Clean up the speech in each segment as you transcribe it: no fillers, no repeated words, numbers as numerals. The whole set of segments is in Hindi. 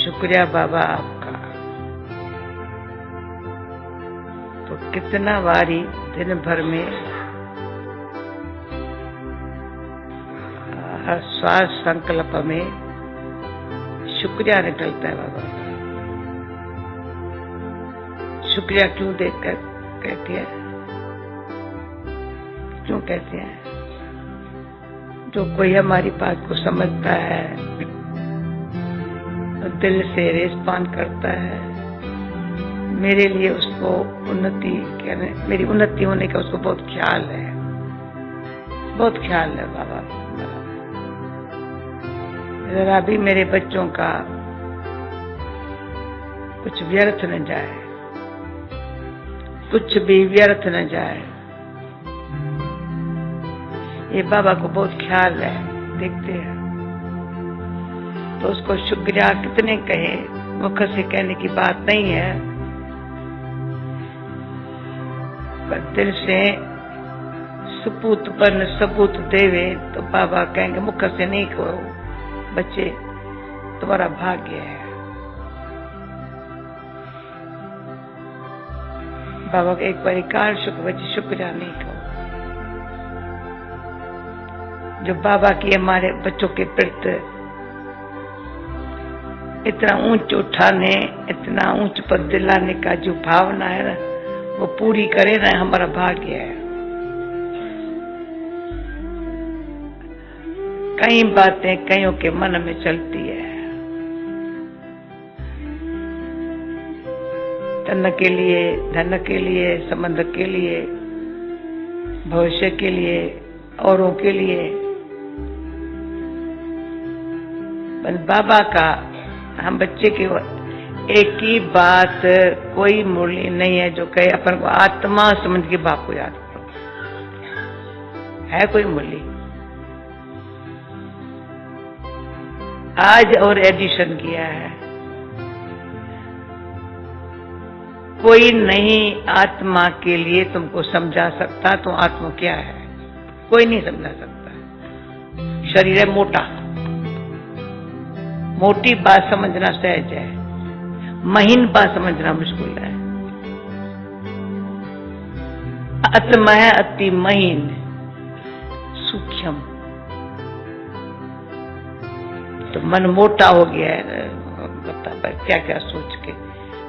शुक्रिया बाबा आपका। तो कितना बारी दिन भर में हर श्वास संकल्प में शुक्रिया निकलता है बाबा। शुक्रिया क्यों देकर कहते हैं, क्यों कहते हैं? जो कोई हमारी बात को समझता है, दिल से रेस्पॉन्ड करता है, मेरे लिए उसको उन्नति, मेरी उन्नति होने का उसको बहुत ख्याल है, बहुत ख्याल है बाबा। जरा भी मेरे बच्चों का कुछ व्यर्थ न जाए, कुछ भी व्यर्थ न जाए, ये बाबा को बहुत ख्याल है, देखते हैं। तो उसको शुक्रिया कितने कहे, मुख से कहने की बात नहीं है, पर दिल से सपूत पर सबूत देवे तो बाबा कहेंगे मुख से नहीं कहो, बच्चे तुम्हारा भाग्य है। बाबा के एक परिकार शुक्र, बच्चे शुक्रिया नहीं कहो। जो बाबा की हमारे बच्चों के प्रति इतना ऊंच उठाने, इतना ऊंच पद दिलाने का जो भावना है ना, वो पूरी करे ना, हमारा भाग्य है। कई बातें कईयों के मन में चलती है, तन के लिए, धन के लिए, संबंध के लिए, भविष्य के लिए, औरों के लिए। बाबा का हम बच्चे की एक ही बात, कोई मूल्य नहीं है जो कहे अपन को आत्मा समझ के बाप को याद करो, है कोई मूल्य? आज और एडिशन किया है, कोई नहीं आत्मा के लिए तुमको समझा सकता, तो आत्मा क्या है कोई नहीं समझा सकता। शरीर है मोटा, मोटी बात समझना सहज है, महीन बात समझना मुश्किल है। आत्मा है अति महीन सूक्ष्म, तो मन मोटा हो गया है, बता क्या क्या सोच के,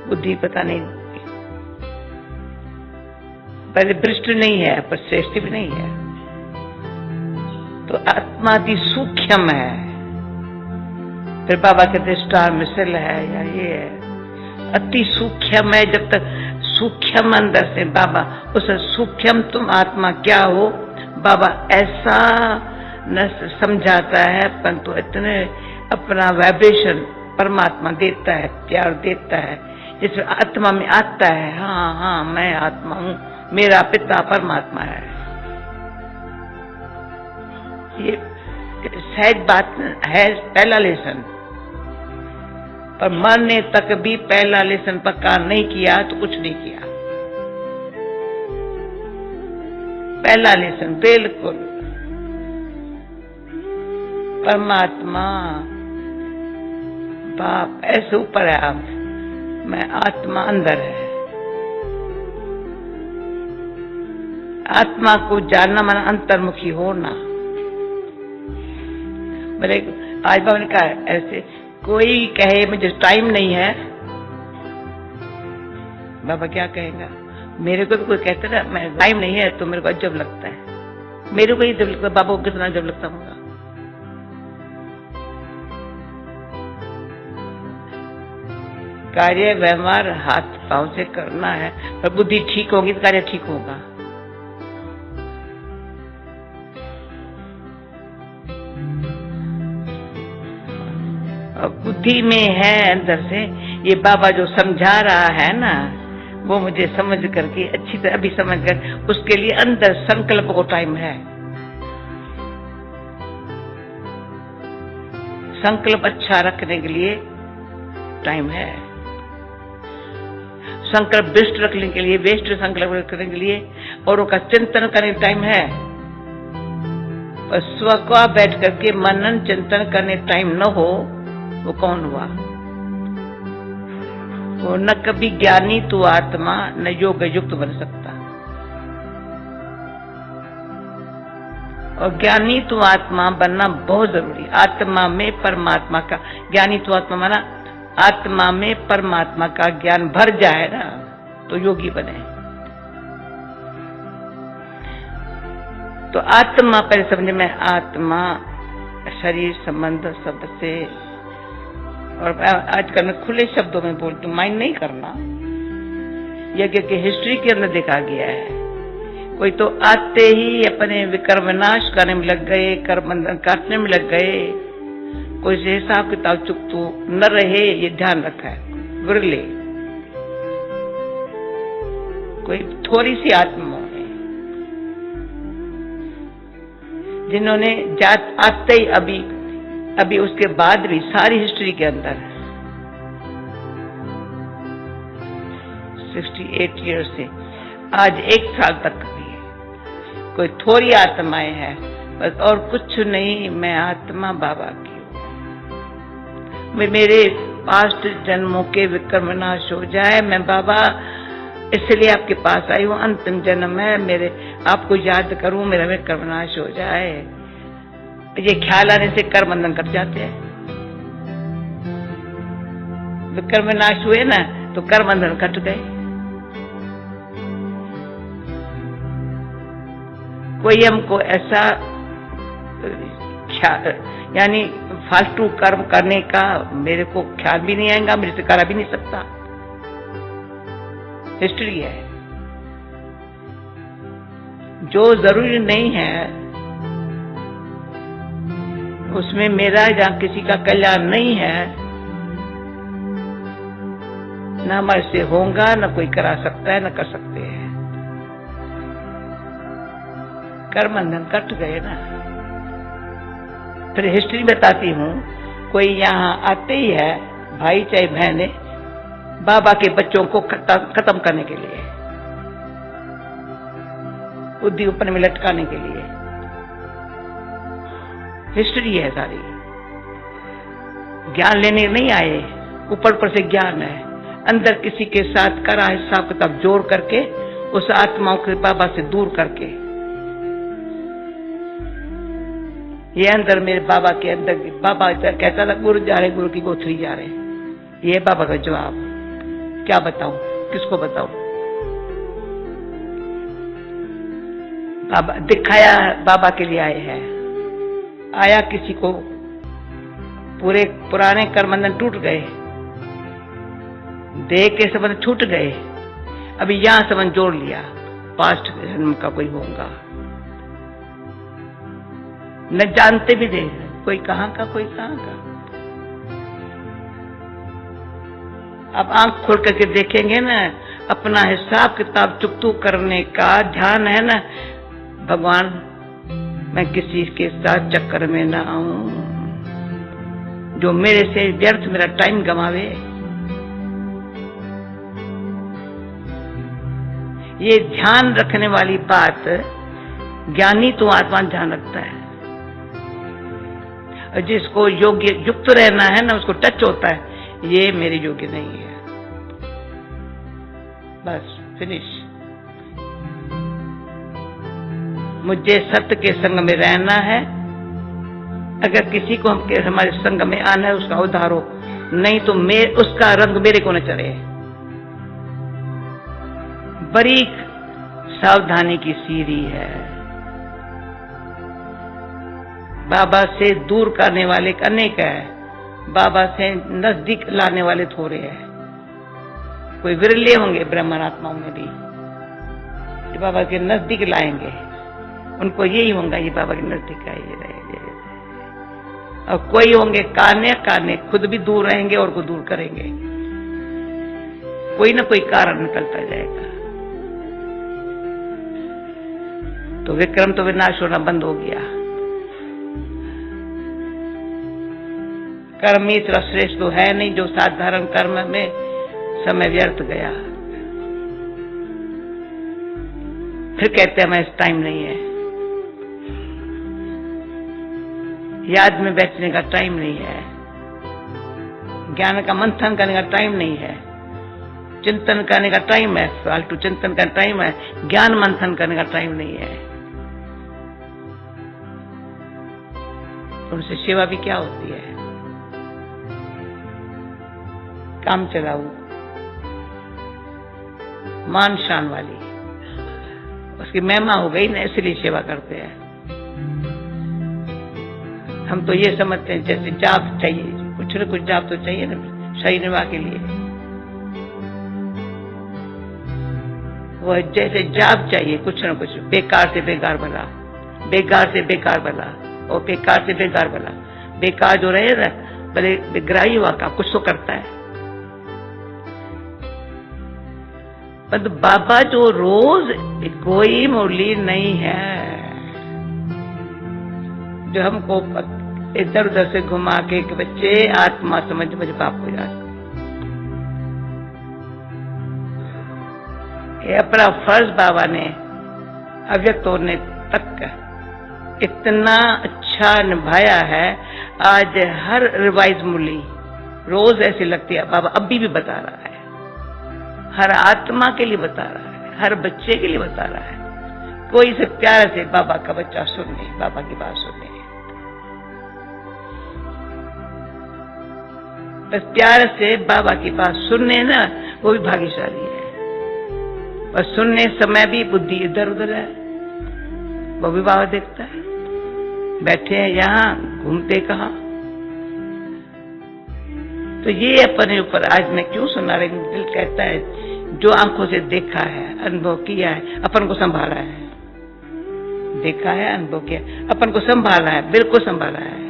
बुद्धि पता नहीं, पहले भ्रष्ट नहीं है पर श्रेष्ठ भी नहीं है। तो आत्मा अति सूक्ष्म है, फिर बाबा के दृष्टार मिसल है या ये है, अति सूक्ष्म है। जब तक सूक्ष्म अंदर से बाबा उस सूक्ष्म तुम आत्मा क्या हो, बाबा ऐसा न समझाता है, परंतु इतने अपना वाइब्रेशन परमात्मा देता है, प्यार देता है, जिसमें आत्मा में आता है, हाँ हाँ मैं आत्मा हूँ, मेरा पिता परमात्मा है। ये सहज बात है, पहला लेसन। पर मरने तक भी पहला लेसन पक्का नहीं किया तो कुछ नहीं किया। पहला लेसन बिल्कुल परमात्मा बाप ऐसे ऊपर है, आप मैं आत्मा अंदर है। आत्मा को जानना माना अंतर्मुखी होना। मेरे आज बाबा ने कहा ऐसे, कोई कहे मुझे टाइम नहीं है, बाबा क्या कहेगा? मेरे को भी कोई कहता ना मैं टाइम नहीं है तो मेरे को अजब लगता है, मेरे को ही जब लगता है, बाबा को कितना अजब लगता होगा। कार्य व्यवहार हाथ पांव से करना है, पर बुद्धि ठीक होगी तो कार्य ठीक होगा। बुद्धि में है अंदर से, ये बाबा जो समझा रहा है ना, वो मुझे समझ करके अच्छी तरह अभी समझ कर, उसके लिए अंदर संकल्प को टाइम है। संकल्प अच्छा रखने के लिए टाइम है, संकल्प बेस्ट रखने के लिए, बेस्ट संकल्प रखने के लिए औरों का चिंतन करने टाइम है। पर स्व का बैठ करके मनन चिंतन करने टाइम न हो, वो कौन हुआ? वो न कभी ज्ञानी तू आत्मा न योग युक्त बन सकता। और ज्ञानी तू आत्मा बनना बहुत जरूरी। आत्मा में परमात्मा का, ज्ञानी तू आत्मा माना आत्मा में परमात्मा का ज्ञान भर जाए ना तो योगी बने। तो आत्मा पहले समझ में, आत्मा शरीर संबंध सबसे, और आजकल मैं खुले शब्दों में बोलती हूँ, माइंड नहीं करना। यज्ञ के हिस्ट्री के अंदर देखा गया है, कोई तो आते ही अपने विकर्म नाश करने में लग गए, कर्म बंधन काटने में लग गए। कोई से हिसाब किताब चुकतू न रहे, ये ध्यान रखा है। विरले कोई थोड़ी सी आत्मा है जिन्होंने जात आते ही अभी उसके बाद भी सारी हिस्ट्री के अंदर 68 ईयर से आज 1 साल तक भी कोई थोड़ी आत्माएं हैं बस, और कुछ नहीं। मैं आत्मा बाबा की हूँ, मेरे पास्ट जन्मों के विकर्म नाश हो जाए। मैं बाबा इसलिए आपके पास आई हूँ, अंतिम जन्म है मेरे, आपको याद करूं, मेरा विकर्म नाश हो जाए। ये ख्याल आने से कर्म बंधन कट जाते हैं। विकर्म नाश हुए ना तो कर्म बंधन कट गए। कोई हमको ऐसा यानी फालतू कर्म करने का मेरे को ख्याल भी नहीं आएगा, मेरे से करा भी नहीं सकता। हिस्ट्री है, जो जरूरी नहीं है उसमें मेरा या किसी का कल्याण नहीं है, न हमारे से होगा, न कोई करा सकता है, न कर सकते हैं। कर्म बंधन कट गए ना। फिर हिस्ट्री बताती हूँ, कोई यहाँ आते ही है, भाई चाहे बहने, बाबा के बच्चों को खत्म करने के लिए, बुद्धि ऊपर में लटकाने के लिए। हिस्ट्री है सारी, ज्ञान लेने नहीं आए, ऊपर से ज्ञान है। अंदर किसी के साथ करा हिसाब किताब जोड़ करके उस आत्माओं के बाबा से दूर करके, ये अंदर मेरे बाबा के अंदर, बाबा कहता था गुरु जा रहे, गुरु की गोथरी जा रहे। ये बाबा का जवाब, क्या बताऊं, किसको बताऊं। बाबा दिखाया, बाबा के लिए आए हैं। आया किसी को, पूरे पुराने कर्मबंधन टूट गए, देह के संबंध छूट गए, अभी यहां संबंध जोड़ लिया, पास्ट जन्म का कोई होगा, न जानते भी देख, कोई कहां का कोई कहां का। अब आंख खोल करके देखेंगे ना, अपना हिसाब किताब चुकतू करने का ध्यान है ना, भगवान मैं किसी के साथ चक्कर में ना आऊं, जो मेरे से व्यर्थ मेरा टाइम गंवावे। ये ध्यान रखने वाली बात ज्ञानी तो आत्मा ध्यान रखता है, और जिसको योग्य युक्त रहना है ना, उसको टच होता है, ये मेरे योग्य नहीं है, बस फिनिश। मुझे सत्य के संग में रहना है। अगर किसी को हमारे संग में आना है, उसका उद्धार हो, नहीं तो उसका रंग मेरे को न चढ़े। बड़ी सावधानी की सीढ़ी है। बाबा से दूर करने वाले अनेक है, बाबा से नजदीक लाने वाले थोड़े हैं। कोई विरले होंगे ब्रह्मण आत्माओं में भी, जो बाबा के नजदीक लाएंगे, उनको यही होगा, ये बाबा के नजदीक आइए। और कोई होंगे काने खुद भी दूर रहेंगे और को दूर करेंगे, कोई ना कोई कारण निकलता जाएगा। तो विक्रम तो विनाश होना बंद हो गया। कर्म इतना श्रेष्ठ तो है नहीं जो साधारण कर्म में समय व्यर्थ गया। फिर कहते हैं हमें टाइम नहीं है, याद में बैठने का टाइम नहीं है, ज्ञान का मंथन करने का टाइम नहीं है, चिंतन करने का टाइम है, फालतू चिंतन का टाइम है, ज्ञान मंथन करने का टाइम नहीं है। उनसे सेवा भी क्या होती है? काम चलाऊ, मान शान वाली, उसकी महिमा हो गई ना, इसलिए सेवा करते हैं। हम तो ये समझते हैं जैसे जाप चाहिए, कुछ न कुछ जाप तो चाहिए ना शरीर निर्वाह के लिए। वो जैसे जाप चाहिए कुछ न कुछ, बेकार से बेकार भला, बेकार से बेकार भला, और बेकार से बेकार भला। बेकार जो रहे ना, भले बेग्राही हुआ का कुछ तो करता है। पर बाबा जो रोज कोई मुरली नहीं है जो हमको इधर उधर से घुमा के कि बच्चे आत्मा समझ मुझे बाप हो जाता। ये अपना फर्ज बाबा ने अव्यक्त होने तक इतना अच्छा निभाया है। आज हर रिवाइज मुरली रोज ऐसी लगती है, बाबा अभी भी बता रहा है, हर आत्मा के लिए बता रहा है, हर बच्चे के लिए बता रहा है। कोई से प्यार से बाबा का बच्चा सुने, बाबा की बात सुने, बस प्यार से बाबा की बात सुनने ना, वो भी भाग्यशाली है। और सुनने समय भी बुद्धि इधर उधर है, वो भी बाबा देखता है। बैठे हैं यहाँ, घूमते कहाँ। तो ये अपने ऊपर आज मैं क्यों सुना रही हूँ, दिल कहता है जो आंखों से देखा है, अनुभव किया है, अपन को संभाला है। देखा है, अनुभव किया, अपन को संभाला है, बिल्कुल संभाला है।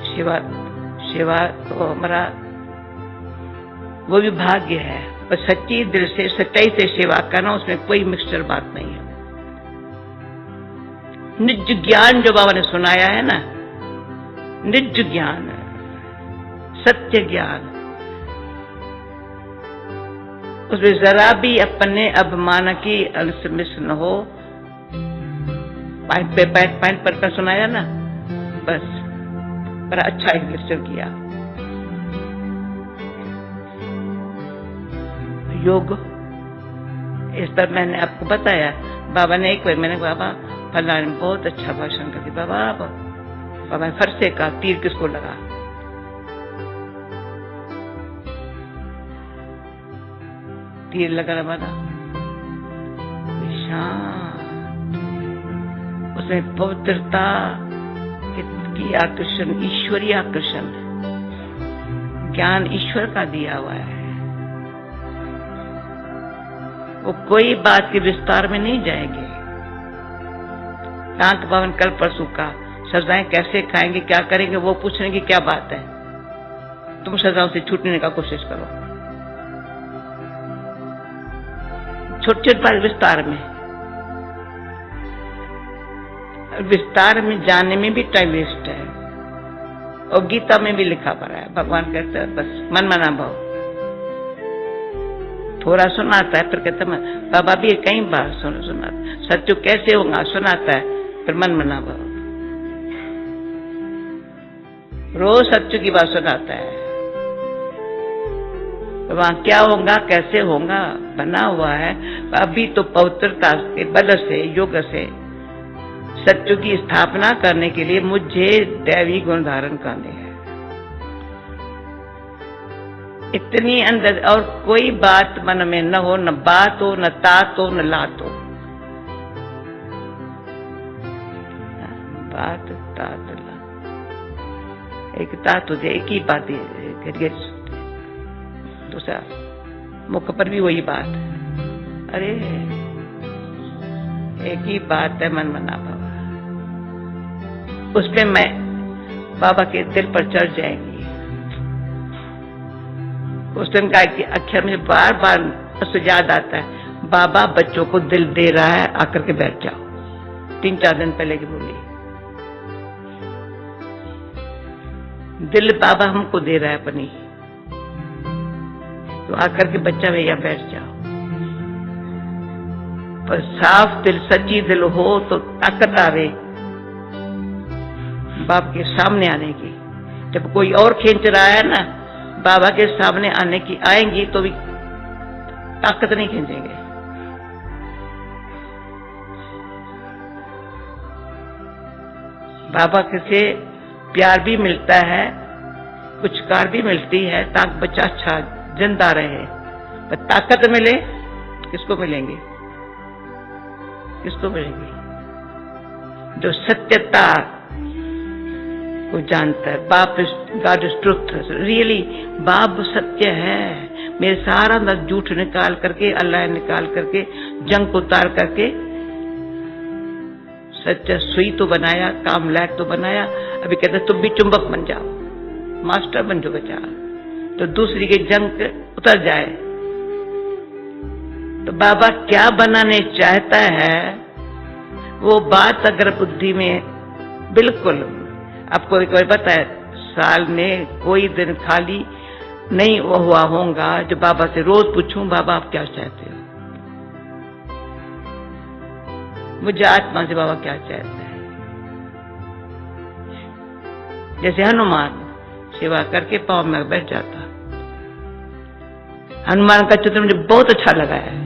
सेवा सेवा तो हमारा वो भी भाग्य है, पर सच्ची दिल से सच्चाई से सेवा करना, उसमें कोई मिक्सचर बात नहीं है। निज ज्ञान जो बाबा ने सुनाया है ना, निज ज्ञान, सत्य ज्ञान, उसमें जरा भी अपने अभिमान की अंश मिस न हो। पॉइंट पर सुनाया ना, बस बड़ा अच्छा इलस्ट्रेट किया। योग इस पर मैंने आपको बताया, बाबा ने एक बार मैंने बाबा फलाने ने बहुत अच्छा भाषण कर दिया। बाबा ने फरसे का तीर किसको लगा? तीर लगा वाला शांत, उसमें पवित्रता की आकर्षण, ईश्वरीय आकर्षण, ज्ञान ईश्वर का दिया हुआ है। वो कोई बात के विस्तार में नहीं जाएंगे। शांत भवन कल परसों का, सजाएं कैसे खाएंगे, क्या करेंगे, वो पूछने की क्या बात है। तुम सजाओं से छूटने का कोशिश करो। छोटे छोटे बात विस्तार में जाने में भी टाइम वेस्ट है। और गीता में भी लिखा पड़ा है, भगवान कहते हैं बस मन मना भाव। थोड़ा सुनाता है फिर कहता है, बाबा भी कई बार सुनाता, सत्य कैसे होगा सुनाता है, फिर मन मना भाव। रोज सत्य की बात सुनाता है, वहां क्या होगा कैसे होगा बना हुआ है। अभी तो पवित्रता के बल से, योग से सत्य की स्थापना करने के लिए मुझे दैवी गुण धारण करने हैं। इतनी अंदर, और कोई बात मन में न हो, न बात हो, न तात हो, न लात हो। बात तात लात, एक तात हो जाए, एक ही बात है, दूसरा मुख पर भी वही बात। अरे एक ही बात है, मन मना बाबा। उस पे मैं बाबा के दिल पर चढ़ जाएंगी। उस दिन का अक्षर मुझे बार बार उससे याद आता है, बाबा बच्चों को दिल दे रहा है, आकर के बैठ जाओ। 3-4 दिन पहले की बोली, दिल बाबा हमको दे रहा है अपनी, तो आकर के बच्चा भैया बैठ जाओ। पर साफ दिल, सच्ची दिल हो तो ताकत आवे बाप के सामने आने की। जब कोई और खींच रहा है ना, बाबा के सामने आने की आएंगी तो भी ताकत नहीं खींचेंगे। बाबा से प्यार भी मिलता है, कुछ कार भी मिलती है ताकि बच्चा अच्छा जिंदा रहे, पर ताकत मिले किसको मिलेंगे? किसको मिलेंगे? जो सत्यता को जानता है। गॉड इज ट्रुथ, रियली बाप सत्य है। मेरे सारा अंदर झूठ निकाल करके, अल्लाह निकाल करके, जंग को उतार करके सच्चा सुई तो बनाया, काम लायक तो बनाया। अभी कहते तुम भी चुंबक बन जाओ, मास्टर बन जाओ बच्चा, तो दूसरी के जंग उतर जाए। तो बाबा क्या बनाने चाहता है वो बात अगर बुद्धि में बिल्कुल, आपको कोई पता है साल में कोई दिन खाली नहीं हुआ होगा जो बाबा से रोज पूछूं बाबा आप क्या चाहते हो, मुझे आत्मा से बाबा क्या चाहते हैं। जैसे हनुमान सेवा करके पाँव में बैठ जाता, हनुमान का चित्र मुझे बहुत अच्छा लगा है।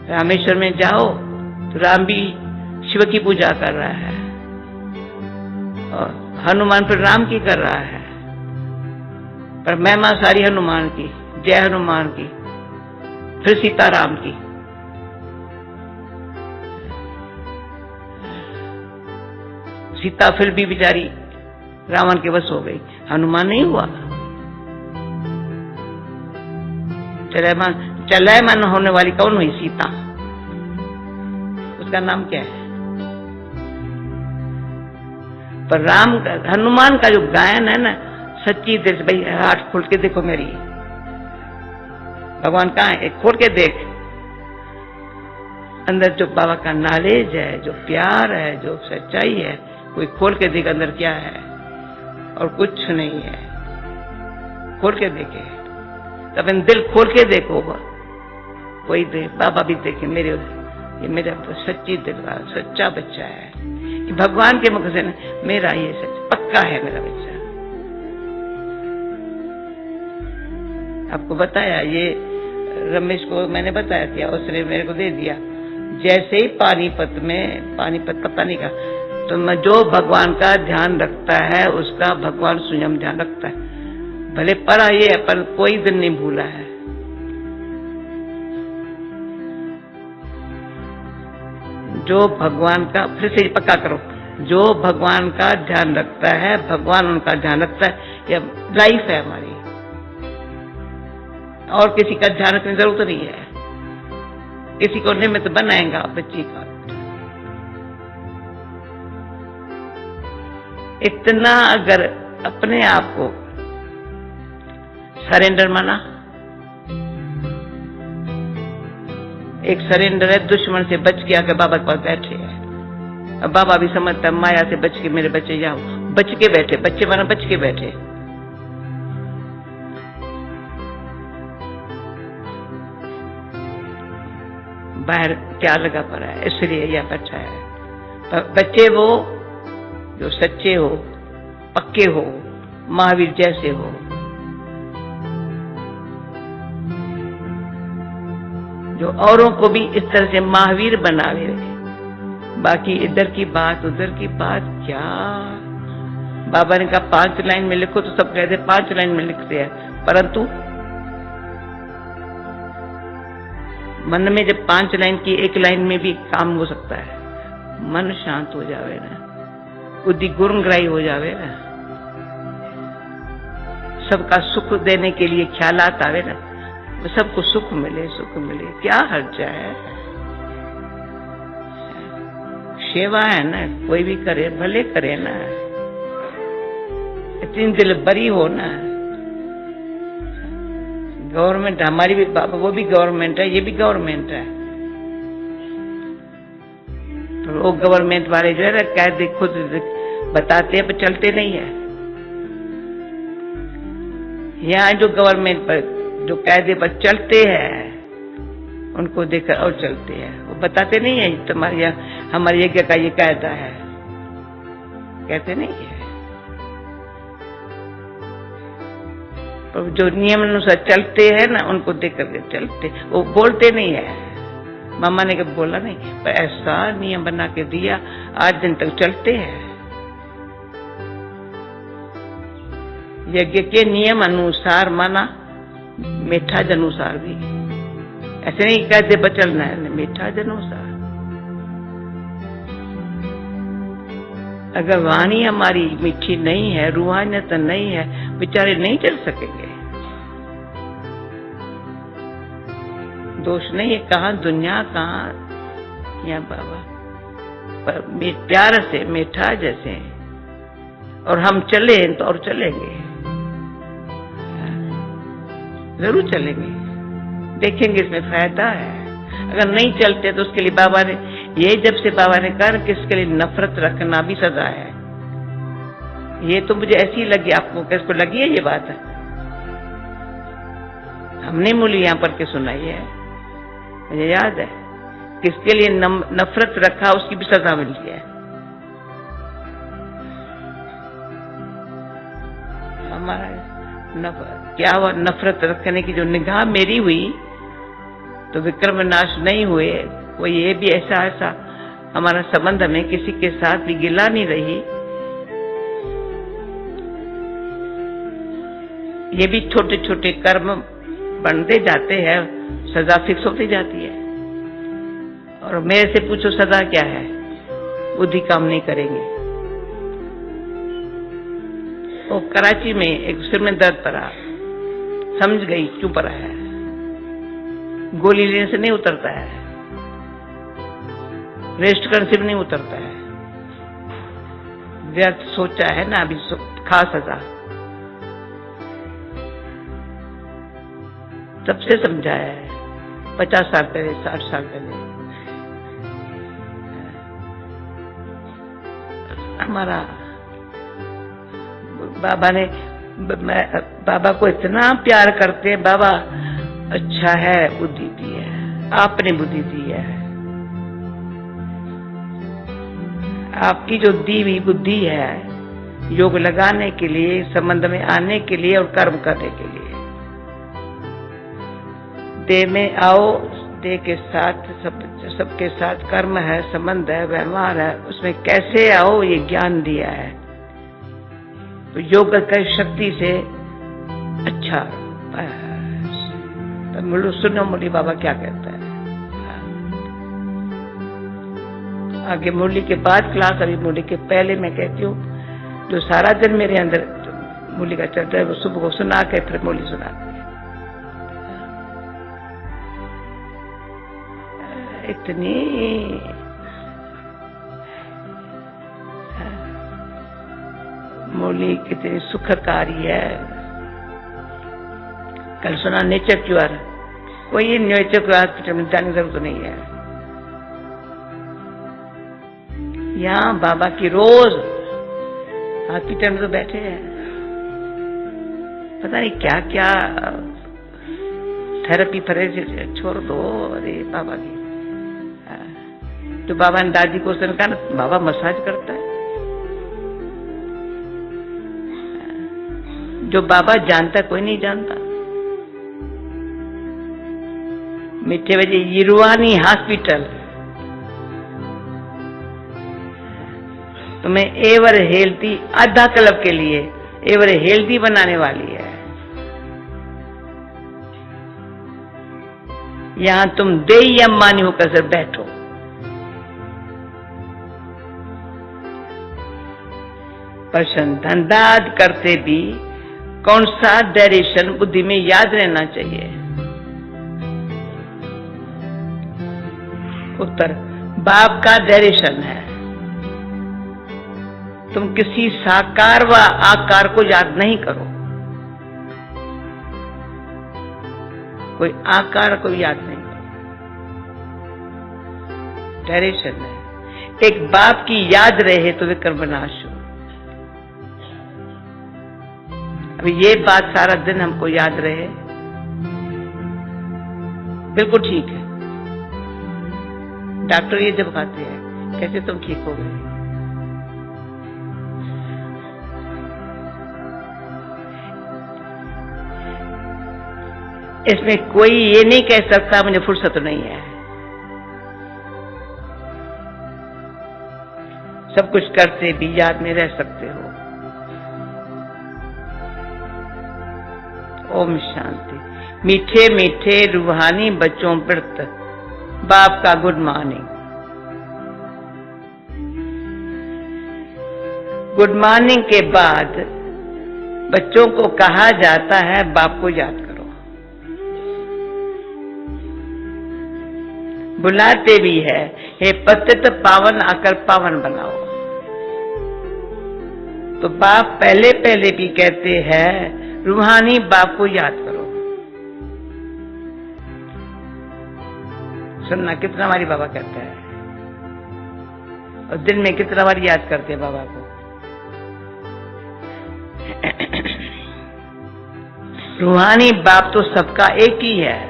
रामेश्वर में जाओ तो राम भी शिव की पूजा कर रहा है और हनुमान पर राम की कर रहा है, पर महिमा सारी हनुमान की, जय हनुमान की, फिर सीताराम की। सीता फिर भी बेचारी रावण के वश हो गई, हनुमान नहीं हुआ। चलायमान होने वाली कौन हुई? सीता। उसका नाम क्या है? पर राम हनुमान का जो गायन है ना, सच्ची दिल से, भाई हाथ खोल के देखो मेरी, भगवान कहाँ है, खोल के देख। अंदर जो बाबा का नॉलेज है, जो प्यार है, जो सच्चाई है, कोई खोल के देख अंदर क्या है, और कुछ नहीं है। खोल के देखे, तब दिल खोल के देखो, कोई देख, बाबा भी देखे मेरे, ये मेरा सच्ची दिल का सच्चा बच्चा है, कि भगवान के मुख से ना मेरा ये सच पक्का है मेरा बच्चा। आपको बताया ये रमेश को मैंने बताया था, उसने मेरे को दे दिया। जैसे ही पानीपत में, पानीपत पता नहीं का, तो मैं जो भगवान का ध्यान रखता है उसका भगवान स्वयं ध्यान रखता है। भले पढ़ा ये है पर कोई दिन नहीं भूला है। जो भगवान का, फिर से पक्का करो, जो भगवान का ध्यान रखता है भगवान उनका ध्यान रखता है। यह लाइफ है हमारी, और किसी का ध्यान रखने की जरूरत नहीं है। किसी को निमित्त बनाएगा बच्ची का। इतना अगर अपने आप को सरेंडर माना, एक सरेंडर है, दुश्मन से बच के आकर बाबा के पास बैठे हैं। अब बाबा भी समझता है माया से बच के मेरे बच्चे जाओ, बच के बैठे, बच्चे माना बच के बैठे। बाहर क्या लगा पड़ा है, इसलिए यह बैठा है। बच्चे वो जो सच्चे हो, पक्के हो, महावीर जैसे हो। जो औरों को भी इस तरह से महावीर बनावे। बाकी इधर की बात उधर की बात क्या, बाबा ने कहा 5 लाइन में लिखो तो सब कहते 5 लाइन में लिखते हैं, परंतु मन में जब 5 लाइन की 1 लाइन में भी काम हो सकता है। मन शांत हो जावे ना, बुद्धि गुणग्राही हो जावे ना, सबका सुख देने के लिए ख्यालात आवे ना, सबको सुख मिले, सुख मिले, क्या हर्ज है। सेवा है ना, कोई भी करे, भले करे ना, इतनी दिल बरी हो ना। गवर्नमेंट हमारी भी, बाबा वो भी गवर्नमेंट है, ये भी गवर्नमेंट है। तो वो गवर्नमेंट वाले जो है ना, कायदे खुद बताते हैं पर चलते नहीं है। यहाँ जो गवर्नमेंट पर जो कायदे पर चलते हैं उनको देखकर और चलते हैं, वो बताते नहीं है तुम्हारे हमारे यज्ञ का ये कायदा है, कहते नहीं है। पर जो नियम अनुसार चलते हैं ना, उनको देख करके चलते, वो बोलते नहीं है। मामा ने कभी बोला नहीं, पर ऐसा नियम बना के दिया, आज दिन तक चलते हैं। यज्ञ के नियम अनुसार माना, मीठा अनुसार भी, ऐसे नहीं कहते बचलना है, मीठा अनुसार। अगर वाणी हमारी मीठी नहीं है, रूहानियत नहीं है, बेचारे नहीं चल सकेंगे। दोष नहीं है, कहाँ दुनिया, कहाँ या बाबा, पर प्यार से मीठा जैसे, और हम चले तो और चलेंगे, जरूर चलेंगे, देखेंगे इसमें फायदा है। अगर नहीं चलते तो उसके लिए बाबा ने, ये जब से बाबा ने कहा कि इसके लिए नफरत रखना भी सजा है, ये तो मुझे ऐसी लगी, आपको किसको लगी है ये बात? हमने मूली यहाँ पर के सुनाई है, मुझे याद है, किसके लिए नफरत रखा उसकी भी सजा मिलती है। हमारा क्या हुआ, नफरत रखने की जो निगाह मेरी हुई तो विक्रम नाश नहीं हुए। वो ये भी ऐसा हमारा संबंध में किसी के साथ भी गिला नहीं रही। ये भी छोटे छोटे कर्म बनते जाते हैं, सजा फिक्स होती जाती है। और मेरे से पूछो सजा क्या है, बुद्धि काम नहीं करेंगे। वो कराची में एक सिर में दर्द पड़ा, समझ गई क्यों पड़ा है, गोली लेने से नहीं उतरता है, रेस्ट करने से भी नहीं उतरता है, व्यर्थ सोचा है ना, अभी खा सजा। सबसे समझाया है 50 साल पहले, 60 साल पहले। हमारा बाबा ने, बाबा को इतना प्यार करते हैं, बाबा अच्छा है, बुद्धि दी है, आपने बुद्धि दी है, आपकी जो दी हुई बुद्धि है योग लगाने के लिए, संबंध में आने के लिए और कर्म करने के लिए। देह में आओ, देह के साथ सबके साथ कर्म है, संबंध है, व्यवहार है, उसमें कैसे आओ ये ज्ञान दिया है। तो योग की शक्ति से अच्छा, तो सुनो मुरली बाबा क्या कहता है। आगे मुरली के बाद क्लास, अभी मुरली के पहले मैं कहती हूँ, जो सारा दिन मेरे अंदर मुरली का चलता है, वो सुबह को सुना के फिर मुरली सुनाती है। इतनी मुरली कितनी सुखकारी है। कल सुना नेचर क्यूआर, कोई नेचर क्यूआर जाने की जरूरत नहीं है। यहाँ बाबा की रोज हॉस्पिटल में तो बैठे हैं, पता नहीं क्या क्या थेरेपी छोड़ दो। अरे बाबा की, तो बाबा ने दादी को उसने कहा ना, बाबा मसाज करता है। जो बाबा जानता कोई नहीं जानता। मीठे बजे यीरुवानी हॉस्पिटल तुम्हें एवर हेल्थी, आधा क्लब के लिए एवर हेल्थी बनाने वाली है। यहां तुम देई अम्मानी होकर सिर्फ बैठो। प्रश्न धंधाद करते भी कौन सा डायरेक्शन बुद्धि में याद रहना चाहिए? उत्तर, बाप का डायरेक्शन है। तुम किसी साकार व आकार को याद नहीं करो, कोई आकार को याद नहीं करो, डायरेक्शन है। एक बाप की याद रहे तो विक्रम विनाश हो। अभी ये बात सारा दिन हमको याद रहे, बिल्कुल ठीक है। डॉक्टर ये जब कहते हैं कैसे तुम ठीक हो गए, इसमें कोई ये नहीं कह सकता मुझे फुर्सत नहीं है। सब कुछ करते भी याद में रह सकते हो। ओम शांति। मीठे मीठे रूहानी बच्चों व्रत बाप का गुड मॉर्निंग। गुड मॉर्निंग के बाद बच्चों को कहा जाता है बाप को याद करो। बुलाते भी है, हे पतित पावन आकर पावन बनाओ। तो बाप पहले पहले भी कहते हैं रूहानी बाप को याद करो। सुनना कितना बारी बाबा कहता है, और दिन में कितना बार याद करते हैं बाबा को। रूहानी बाप तो सबका एक ही है।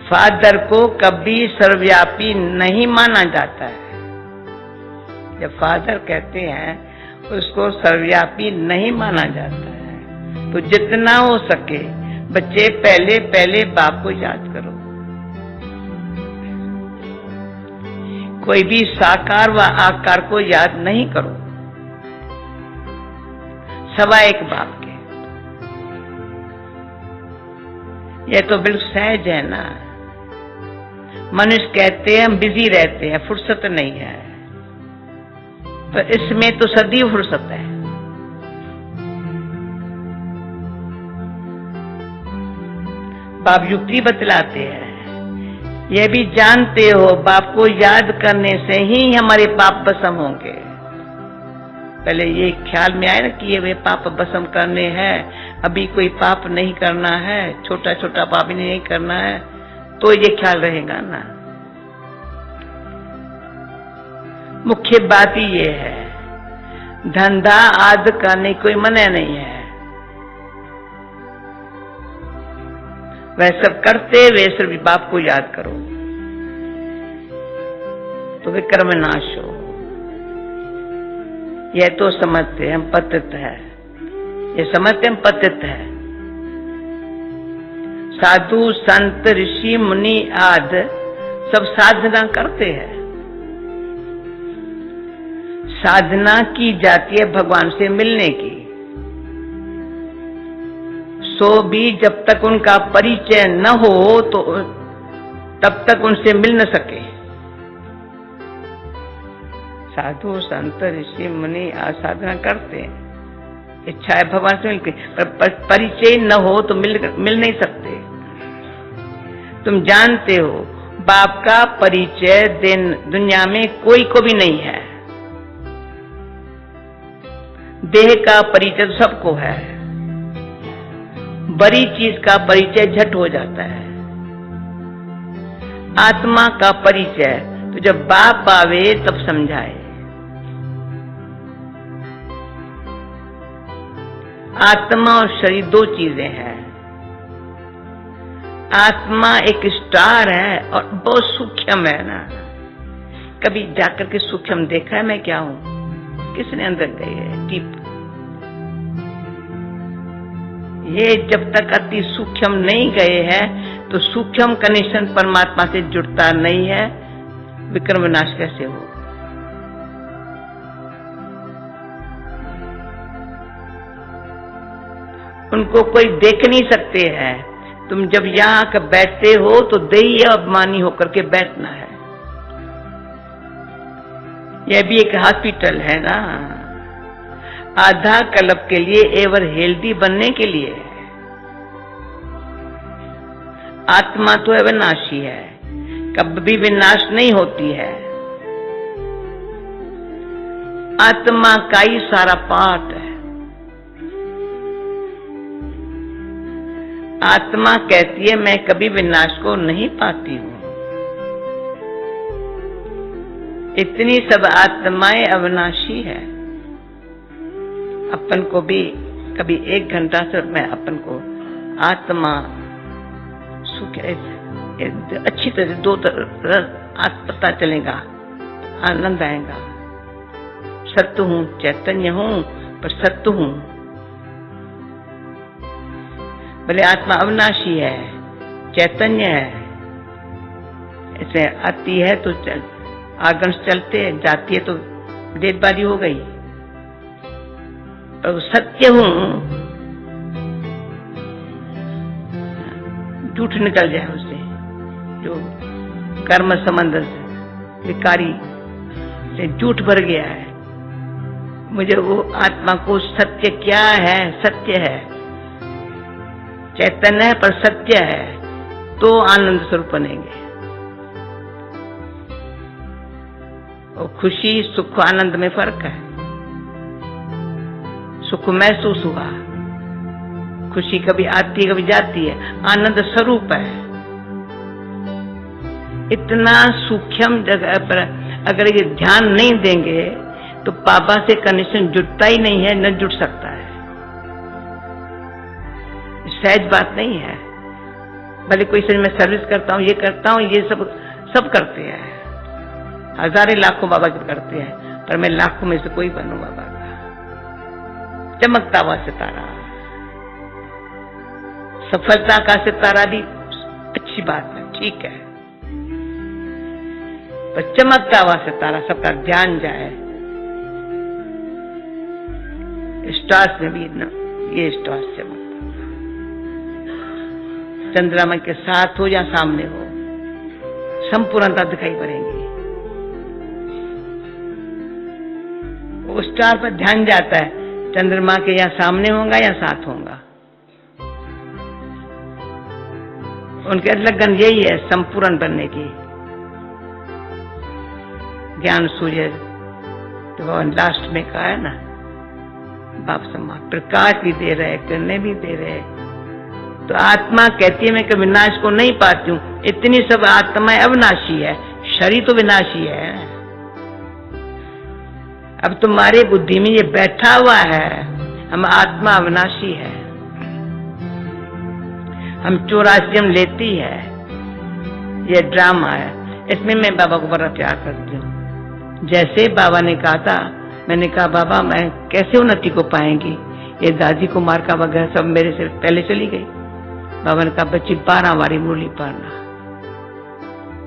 फादर को कभी सर्वव्यापी नहीं माना जाता है। जब फादर कहते हैं उसको सर्वव्यापी नहीं माना जाता है। तो जितना हो सके बच्चे पहले पहले बाप को याद करो। कोई भी साकार व आकार को याद नहीं करो, सवा एक बाप के। यह तो बिल्कुल सहज है ना। मनुष्य कहते हैं हम बिजी रहते हैं, फुर्सत नहीं है, तो इसमें तो सदैव फुर्सत है। बाप युक्ति बतलाते हैं, यह भी जानते हो बाप को याद करने से ही हमारे पाप भस्म होंगे। पहले ये ख्याल में आए ना कि ये वे पाप भस्म करने हैं, अभी कोई पाप नहीं करना है, छोटा छोटा पाप नहीं करना है, तो ये ख्याल रहेगा ना। मुख्य बात ही ये है, धंधा आदि करने कोई मना नहीं है। वह सब करते वे सिर्फ बाप को याद करो तो विक्रम नाश हो। यह तो समझते हम पतित है, ये समझते हम पतित है। साधु संत ऋषि मुनि आदि सब साधना करते हैं। साधना की जाती है भगवान से मिलने की, सो भी जब तक उनका परिचय न हो तो तब तक उनसे मिल न सके। साधु संत ऋषि मुनि साधना करते हैं, इच्छा है भगवान से मिलके, पर परिचय न हो तो मिल नहीं सकते। तुम जानते हो बाप का परिचय दुनिया में कोई को भी नहीं है। देह का परिचय तो सबको है, बड़ी चीज का परिचय झट हो जाता है। आत्मा का परिचय तो जब बाप आवे तब समझाए। आत्मा और शरीर दो चीजें हैं। आत्मा एक स्टार है और बहुत सूक्ष्म है ना। कभी जाकर के सूक्ष्म देखा है मैं क्या हूं? किसने अंदर गए है टीप। ये जब तक अति सूक्ष्म नहीं गए हैं तो सूक्ष्म कनेक्शन परमात्मा से जुड़ता नहीं है। विक्रम विनाश कैसे हो? उनको कोई देख नहीं सकते हैं। तुम जब यहाँ आकर बैठते हो तो दैय अभिमानी होकर के बैठना है। यह भी एक हॉस्पिटल है ना, आधा कल्प के लिए एवर हेल्दी बनने के लिए। आत्मा तो अविनाशी है, कभी विनाश नहीं होती है। आत्मा का ही सारा पाठ है। आत्मा कहती है मैं कभी विनाश को नहीं पाती हूं। इतनी सब आत्माएं अविनाशी है। अपन को भी कभी एक घंटा से मैं अपन को आत्मा सुख अच्छी तरह दो तरह पता चलेगा, आनंद आएगा। सत्य हूं, चैतन्य हूं, पर सत्य हूं। भले आत्मा अविनाशी है, चैतन्य है, ऐसे आती है तो आगन चलते हैं, जाती है तो डेड बॉडी हो गई। और सत्य हूं, झूठ निकल जाए उससे, जो कर्म संबंध से विकारी से झूठ भर गया है। मुझे वो आत्मा को सत्य क्या है, सत्य है, चैतन्य है पर सत्य है, तो आनंद स्वरूप बनेंगे। और खुशी सुख आनंद में फर्क है। सुख महसूस हुआ, खुशी कभी आती है कभी जाती है, आनंद स्वरूप है। इतना सूक्ष्म जगह पर अगर ये ध्यान नहीं देंगे तो बाबा से कनेक्शन जुड़ता ही नहीं है, न जुड़ सकता है। सहज बात नहीं है। भले कोई से मैं सर्विस करता हूँ, ये करता हूँ, ये सब करते हैं, हजारों लाखों बाबा के करते हैं, पर मैं लाखों में से कोई बनूं बाबा का, चमकता हुआ सितारा। सफलता का सितारा भी अच्छी बात है, ठीक है, पर चमकता हुआ सितारा सबका ध्यान जाए। स्टार्स में भी न, ये स्टार्स चमकता, चंद्रमा के साथ हो या सामने हो, संपूर्णता दिखाई पड़ेगी। वो स्टार पर ध्यान जाता है, चंद्रमा के या सामने होगा या साथ होगा। उनके लगन यही है, संपूर्ण बनने की। ज्ञान सूर्य तो लास्ट में कहा है ना, बाप समा प्रकाश भी दे रहे, किरणें भी दे रहे। तो आत्मा कहती है मैं कभी विनाश को नहीं पाती हूँ। इतनी सब आत्माएं अविनाशी है, शरीर तो विनाशी है। अब तुम्हारी बुद्धि में ये बैठा हुआ है, हम आत्मा अविनाशी है, हम 84 जन्म लेती है, ये ड्रामा है। इसमें मैं बाबा को बड़ा प्यार करती हूँ। जैसे बाबा ने कहा था, मैंने कहा बाबा मैं कैसे उन्नति को पाएंगी, ये दादी को मार का वगैरह सब मेरे से पहले चली गई। बाबा ने कहा बच्ची 12 बारी मुरली पढ़ना।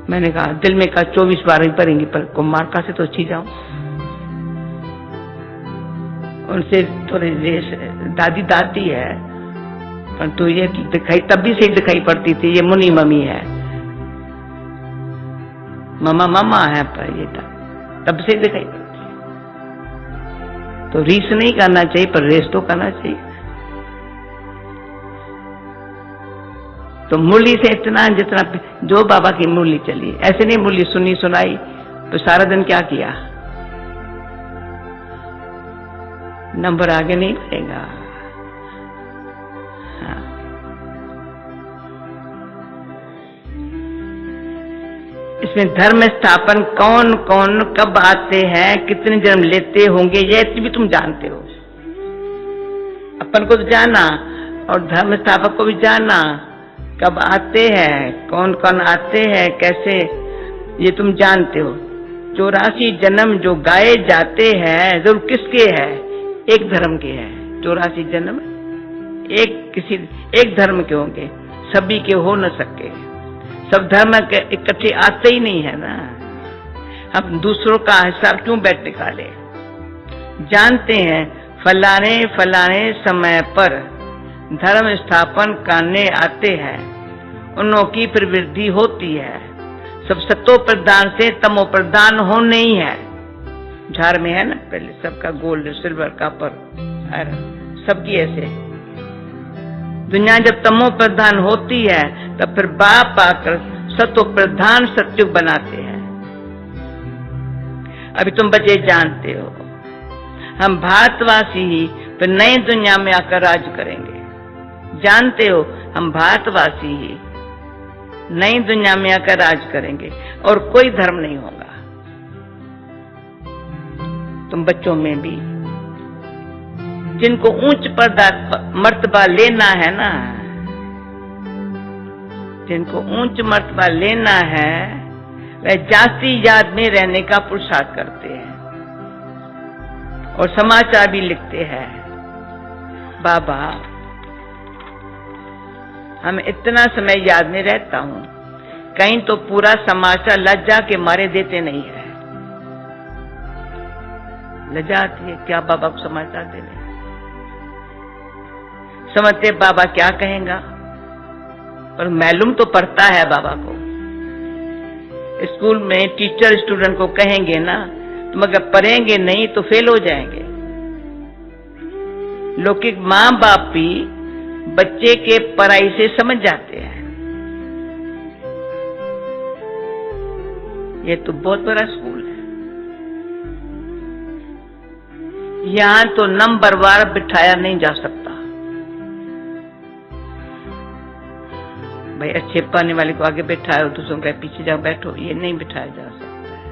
मैंने कहा दिल में कहा 24 बार ही पढ़ेंगी, पर कुमारका से तो अच्छी जाऊं। उनसे थोड़ी दादी दादी है, पर तो ये दिखाई तब भी से दिखाई पड़ती थी, ये मुनी मम्मी है, मामा मामा है, पर ये तब से दिखाई पड़ती। तो रीस नहीं करना चाहिए, पर रेस तो करना चाहिए। तो मुरली से इतना जितना जो बाबा की मुरली चली, ऐसे नहीं मुरली सुनी सुनाई तो सारा दिन क्या किया, नंबर आगे नहीं बढ़ेगा। हाँ। इसमें धर्म स्थापन कौन कौन कब आते हैं, कितने जन्म लेते होंगे, ये भी तुम जानते हो। अपन को तो जाना और धर्म स्थापक को भी जाना, कब आते हैं, कौन कौन आते हैं, कैसे, ये तुम जानते हो। 84 जन्म जो गाए जाते हैं जरूर किसके हैं, एक धर्म के हैं। 84 जन्म एक धर्म के होंगे, सभी के हो न सके। सब धर्म के इकट्ठे आते ही नहीं है ना। हम दूसरों का हिसाब क्यों बैठ निकाले। जानते हैं फलाने फलाने समय पर धर्म स्थापन करने आते हैं, उनों की प्रवृत्ति होती है। सब सतो प्रधान से तमो प्रधान हो नहीं है। झार में है ना पहले सबका गोल्ड सिल्वर कॉपर सबकी ऐसे। दुनिया जब तमो प्रधान होती है तब फिर बाप आकर सतो प्रधान सत्युग बनाते हैं। अभी तुम बच्चे जानते हो हम भारतवासी ही फिर नई दुनिया में आकर राज करेंगे। जानते हो हम भारतवासी ही नई दुनिया में आकर राज करेंगे और कोई धर्म नहीं होगा। तुम बच्चों में भी जिनको उच्च मर्तबा लेना है ना, जिनको उच्च मर्तबा लेना है वह जाति याद में रहने का पुरुषार्थ करते हैं और समाचार भी लिखते हैं। बाबा हमें इतना समय याद नहीं रहता हूं, कहीं तो पूरा समाचार लज्जा के मारे देते नहीं है। लज्जा आती है क्या बाबा को समाचार देने, समझते बाबा क्या कहेगा, पर मालूम तो पड़ता है बाबा को। स्कूल में टीचर स्टूडेंट को कहेंगे ना, तुम अगर पढ़ेंगे नहीं तो फेल हो जाएंगे। लौकिक माँ बाप भी बच्चे के पढ़ाई से समझ जाते हैं। ये तो बहुत बड़ा स्कूल है, यहां तो नंबरवार बिठाया नहीं जा सकता। भाई अच्छे पढ़ने वाले को आगे बैठाओ, दूसरों के पीछे जाओ बैठो, ये नहीं बिठाया जा सकता है।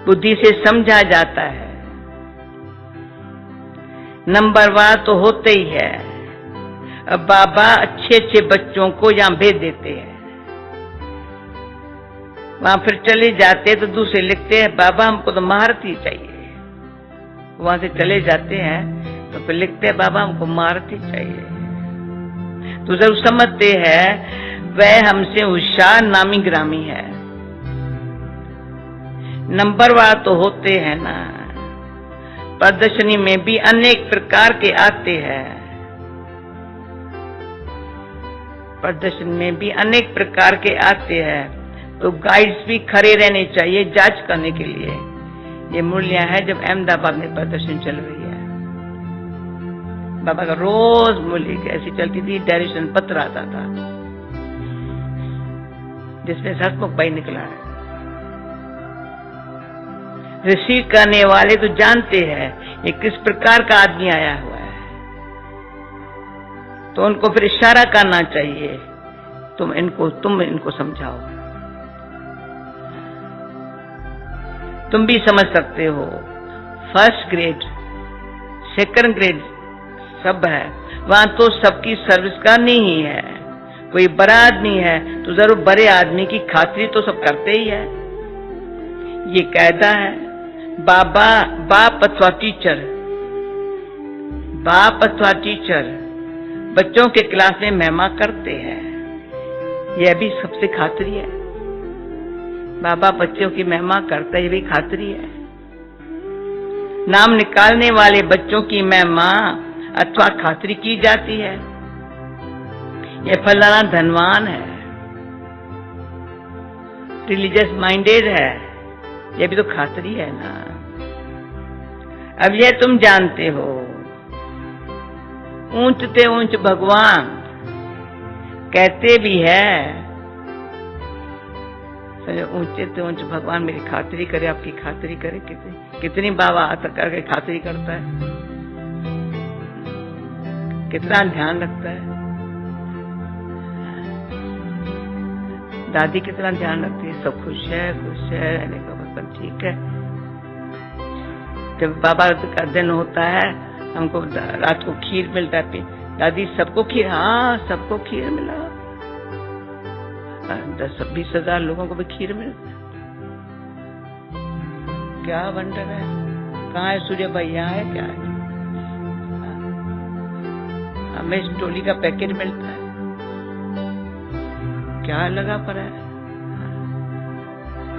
बुद्धि से समझा जाता है, नंबरवार तो होते ही है। अब बाबा अच्छे अच्छे बच्चों को यहां भेज देते हैं, वहां फिर चले जाते तो दूसरे लिखते हैं बाबा हमको तो महारत ही चाहिए। वहां से चले जाते हैं तो फिर लिखते हैं बाबा हमको महारत ही चाहिए। तो जरूर समझते हैं वह हमसे होशियार नामी ग्रामी है। नंबरवार तो होते हैं ना, प्रदर्शनी में भी अनेक प्रकार के आते हैं। प्रदर्शन में भी अनेक प्रकार के आते हैं, तो गाइड्स भी खड़े रहने चाहिए जांच करने के लिए। ये मुरलियां है जब अहमदाबाद में प्रदर्शन चल रही है। बाबा का रोज मुरली ऐसी चलती थी, डायरेक्शन पत्र आता था जिसमें हसमुख भाई निकला है। रिसीव करने वाले तो जानते हैं ये किस प्रकार का आदमी आया हुआ है, तो उनको फिर इशारा करना चाहिए, तुम इनको समझाओ। तुम भी समझ सकते हो, फर्स्ट ग्रेड सेकंड ग्रेड सब है, वहां तो सबकी सर्विस करनी ही है। कोई बड़ा आदमी है तो जरूर बड़े आदमी की खातिरी तो सब करते ही है। ये कायदा है। बाप अथवा टीचर बच्चों के क्लास में महिमा करते हैं, यह भी सबसे खातिरी है। बाबा बच्चों की महिमा करता है, ये भी खातिरी है। नाम निकालने वाले बच्चों की महिमा अथवा खातिरी की जाती है। ये फलाना धनवान है, रिलीजियस माइंडेड है, ये भी तो खातिरी है ना। अब ये तुम जानते हो, ऊंचते ऊंच भगवान कहते भी है, ऊंचे से ऊंच भगवान मेरी खातिरी करे, आपकी खातिरी करे। कितनी बाबा आता करके खातिरी करता है, कितना ध्यान रखता है। दादी कितना ध्यान रखती है, सब खुश है रहने का मतलब ठीक है। जब बाबा का दिन होता है, हमको रात को खीर मिलता है, दादी सबको खीर, हाँ सबको खीर मिला, 10-20 हजार लोगों को भी खीर मिलता है। क्या वंडर है। कहाँ है सूर्य भाई, यहाँ है क्या है? हमें टोली का पैकेट मिलता है, क्या लगा पड़ा है।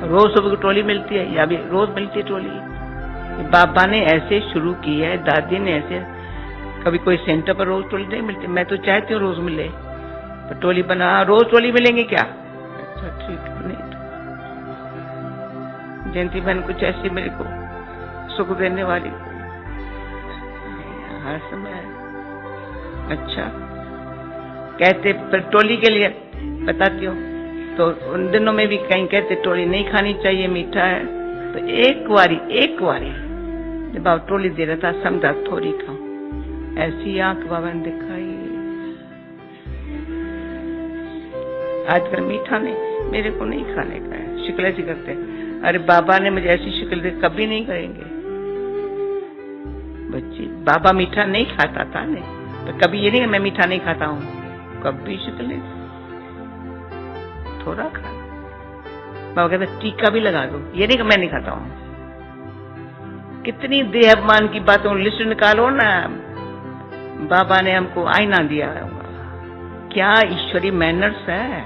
रोज सुबह की टोली मिलती है, या भी रोज मिलती है टोली। बाबा ने ऐसे शुरू की है, दादी ने ऐसे, कभी कोई सेंटर पर रोज टोली नहीं मिलती। मैं तो चाहती हूँ रोज मिले, तो टोली बना, रोज टोली मिलेंगे क्या? अच्छा ठीक नहीं। जयंती बहन कुछ ऐसी मेरे को सुख देने वाली हर समय। अच्छा कहते पर टोली के लिए बताती हूँ, तो उन दिनों में भी कहीं कहते टोली नहीं खानी चाहिए, मीठा है। तो एक बारी जब बाबा टोली दे रहा था, समझा थोड़ी खाऊं, ऐसी आंख बाबा ने दिखाई। आजकल मीठा नहीं, मेरे को नहीं खाने का है, शिकल ऐसी करते। अरे बाबा ने मुझे ऐसी शिकल दी, कभी नहीं करेंगे बच्ची। बाबा मीठा नहीं खाता था ने, तो कभी ये नहीं मैं मीठा नहीं खाता हूँ, कभी शिकल नहीं, थोड़ा खा। बाबा कहते टीका भी लगा दो, ये नहीं कि मैं नहीं खाता हूँ। कितनी देहाभिमान की बातों लिस्ट निकालो ना। बाबा ने हमको आईना दिया होगा, क्या ईश्वरी मैनर्स है।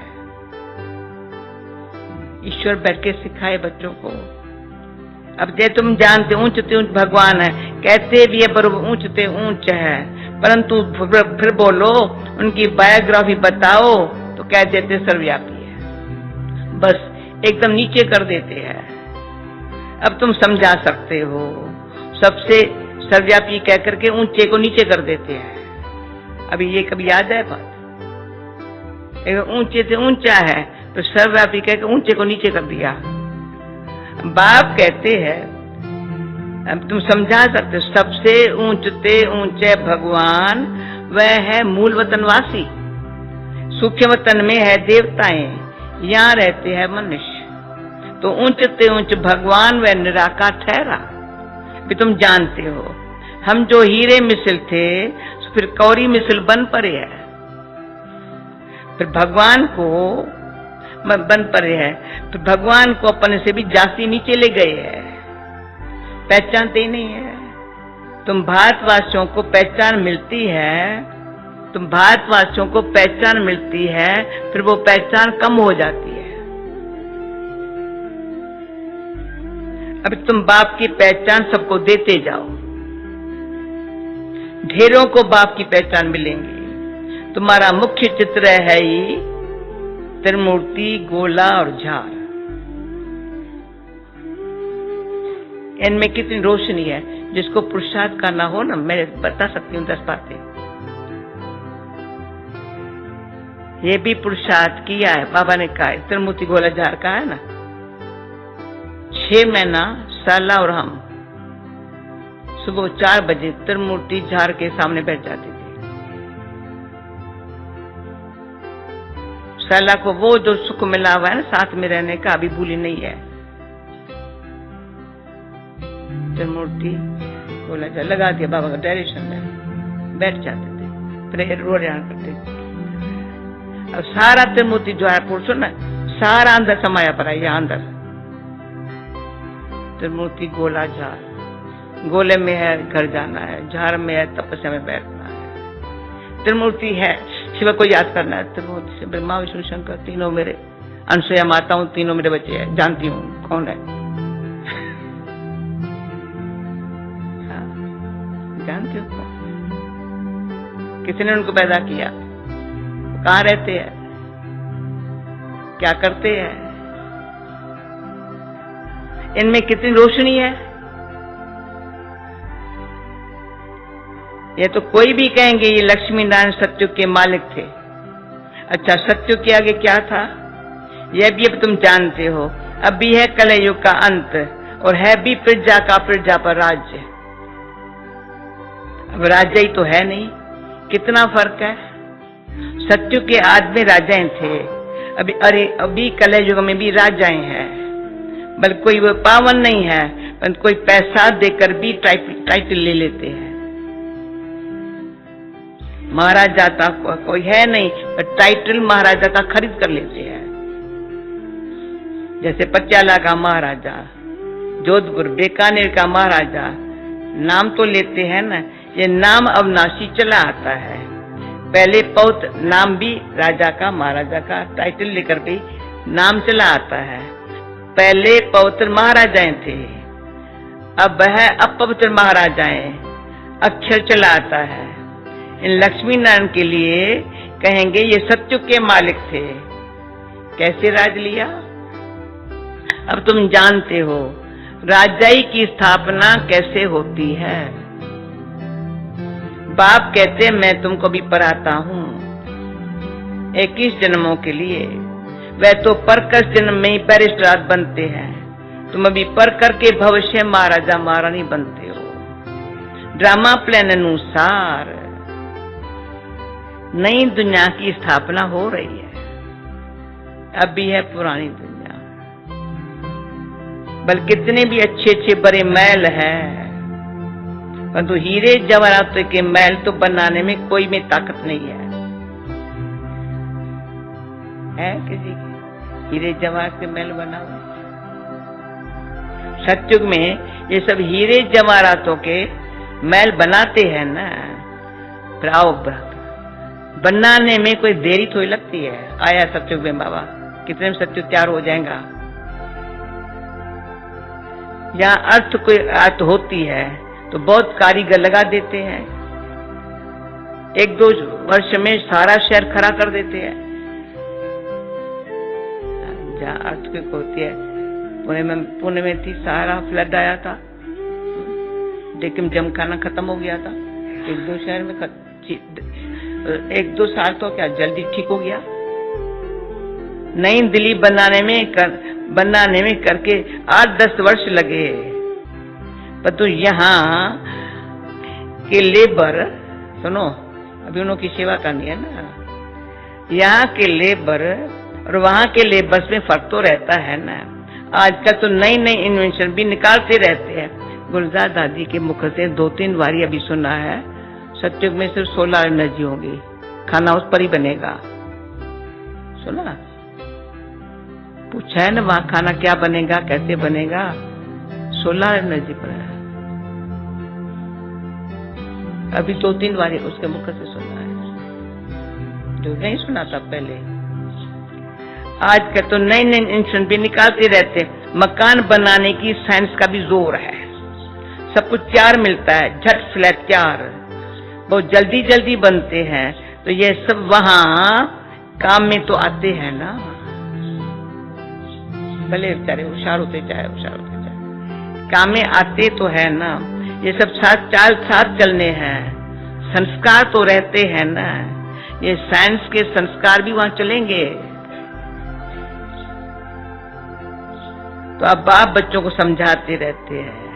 ईश्वर बैठ के सिखाए बच्चों को। अब जे तुम जानते ऊंचते ऊंच भगवान है, कहते भी है बरोबर ऊंचते ऊंच है, परंतु फिर बोलो उनकी बायोग्राफी बताओ तो कह देते सर्वव्यापी है, बस एकदम नीचे कर देते हैं। अब तुम समझा सकते हो, सबसे सर्वव्यापी कह करके ऊंचे को नीचे कर देते हैं। अभी ये कभी याद है बात? ऊंचे से ऊंचा है तो सर्वव्यापी कह के ऊंचे को नीचे कर दिया। बाप कहते हैं, अब तुम समझा सकते हो, सबसे ऊंचते ऊंचे भगवान वह है मूल वतनवासी। सूक्ष्म वतन में है देवताएं, यहाँ रहते हैं मनुष्य। तो ऊंचते ऊंच भगवान वह निराकार ठहरा। भी तुम जानते हो, हम जो हीरे मिसल थे फिर कौड़ी मिसल बन पड़े है, फिर भगवान को बन पड़े है, फिर भगवान को अपने से भी जास्ती नीचे ले गए हैं, पहचानते ही नहीं है। तुम भारतवासियों को पहचान मिलती है, तुम भारतवासियों को पहचान मिलती है, फिर वो पहचान कम हो जाती है। अब तुम बाप की पहचान सबको देते जाओ, ढेरों को बाप की पहचान मिलेंगी। तुम्हारा मुख्य चित्र है ही त्रिमूर्ति, गोला और झार। इनमें कितनी रोशनी है। जिसको पुरुषार्थ करना हो ना, मैं बता सकती हूँ 10 बातें। ये भी पुरुषार्थ किया है, बाबा ने कहा है। त्रिमूर्ति गोला झार का है ना, 6 महीना साला और हम सुबह 4 बजे त्रिमूर्ति झार के सामने बैठ जाते थे। साला को वो जो सुख मिला हुआ है ना साथ में रहने का, अभी भूली नहीं है। त्रिमूर्ति बोला जा लगा दिया बाबा का डायरेक्शन में, बैठ जाते थे, फिर रोड करते थे। अब सारा त्रिमूर्ति जो है पुरुषों ना, सारा अंदर समाया पड़ा, यहाँ अंदर त्रिमूर्ति गोला झार। गोले में है घर जाना है, झार में है तपस्या में बैठना है। त्रिमूर्ति है शिव को याद करना है। त्रिमूर्ति से ब्रह्मा विष्णु शंकर तीनों मेरे, अनुसुईया माता हूँ, तीनों मेरे बच्चे हैं, जानती हूँ कौन है। हाँ, जानती हूँ कौन, किसने उनको पैदा किया, कहाँ रहते हैं, क्या करते हैं, इनमें कितनी रोशनी है। ये तो कोई भी कहेंगे ये लक्ष्मी नारायण सत्युग के मालिक थे। अच्छा, सत्युग के आगे क्या था यह भी अब तुम जानते हो। अब भी है कलयुग का अंत और है भी प्रजा का प्रजा पर राज्य। अब राजा ही तो है नहीं, कितना फर्क है। सत्युग के आदि में राजाएं थे, अभी कलयुग में भी राजाएं हैं। बल्कि कोई वो पावन नहीं है, पर कोई पैसा देकर भी टाइटल ले लेते हैं। महाराजा का कोई है नहीं, पर टाइटल महाराजा का खरीद कर लेते हैं। जैसे पटियाला का महाराजा, जोधपुर बीकानेर का महाराजा, नाम तो लेते हैं ना। ये नाम अविनाशी चला आता है। पहले पौत्र नाम भी राजा का महाराजा का टाइटल लेकर भी नाम चला आता है। पहले पवित्र महाराजाएं थे, अब है अपवित्र महाराजाएं, अक्षर चला आता है। इन लक्ष्मी नारायण के लिए कहेंगे ये सत्युग के मालिक थे। कैसे राज लिया अब तुम जानते हो। राजाई की स्थापना कैसे होती है। बाप कहते मैं तुमको भी पढ़ाता हूँ 21 जन्मों के लिए। वह तो परकस जन्म में ही बैरिस्टर बनते हैं, तुम अभी पढ़ करके भविष्य महाराजा महारानी बनते हो। ड्रामा प्लान अनुसार नई दुनिया की स्थापना हो रही है। अभी है पुरानी दुनिया, बल्कि कितने भी अच्छे अच्छे बड़े महल हैं, परंतु हीरे जवाहरात के महल तो बनाने में कोई में ताकत नहीं है। किसी हीरे जवाहरात के महल बना हुए। सत्युग में ये सब हीरे जवाहरातों के महल बनाते हैं ना। फिर आओ बनाने में कोई देरी थोड़ी लगती है। आया सत्युग में बाबा, कितने में सत्युग तैयार हो जाएगा। यहाँ अर्थ कोई अर्थ होती है तो बहुत कारीगर लगा देते हैं, 1-2 वर्ष में सारा शहर खड़ा कर देते हैं। जहाँ अर्थ कोई होती है, पुणे में थी, सारा फ्लड आया था, लेकिन जमखाना खत्म हो गया था। 1-2 शहर में 1-2 साल तो क्या जल्दी ठीक हो गया। नई दिल्ली बनाने में करके 8-10 वर्ष लगे। पर तो यहाँ के लेबर, सुनो अभी उन्होंने की सेवा करनी है ना, यहाँ के लेबर और वहां के लेबर्स में फर्क तो रहता है ना। आजकल तो नई नई इन्वेंशन भी निकालते रहते हैं। गुलजार दादी के मुख से 2-3 बारी अभी सुना है, सत्युग में सिर्फ सोलर एनर्जी होगी, खाना उस पर ही बनेगा। सुना, पूछा है ना वहां खाना क्या बनेगा, कैसे बनेगा, सोलर एनर्जी पर है। अभी 2-3 बार उसके मुख से सुना है, जो नहीं सुना था पहले। आजकल तो नए नए इंस्ट्रूमेंट भी निकालते रहते। मकान बनाने की साइंस का भी जोर है, सब कुछ तैयार मिलता है, झट फ्लैट तैयार, बहुत जल्दी जल्दी बनते हैं। तो ये सब वहां काम में तो आते हैं ना, भले बेचारे होशियार होते चाहे काम में आते तो है ना। ये सब साथ चलने हैं, संस्कार तो रहते हैं ना। ये साइंस के संस्कार भी वहां चलेंगे। तो अब बाप बच्चों को समझाते रहते हैं।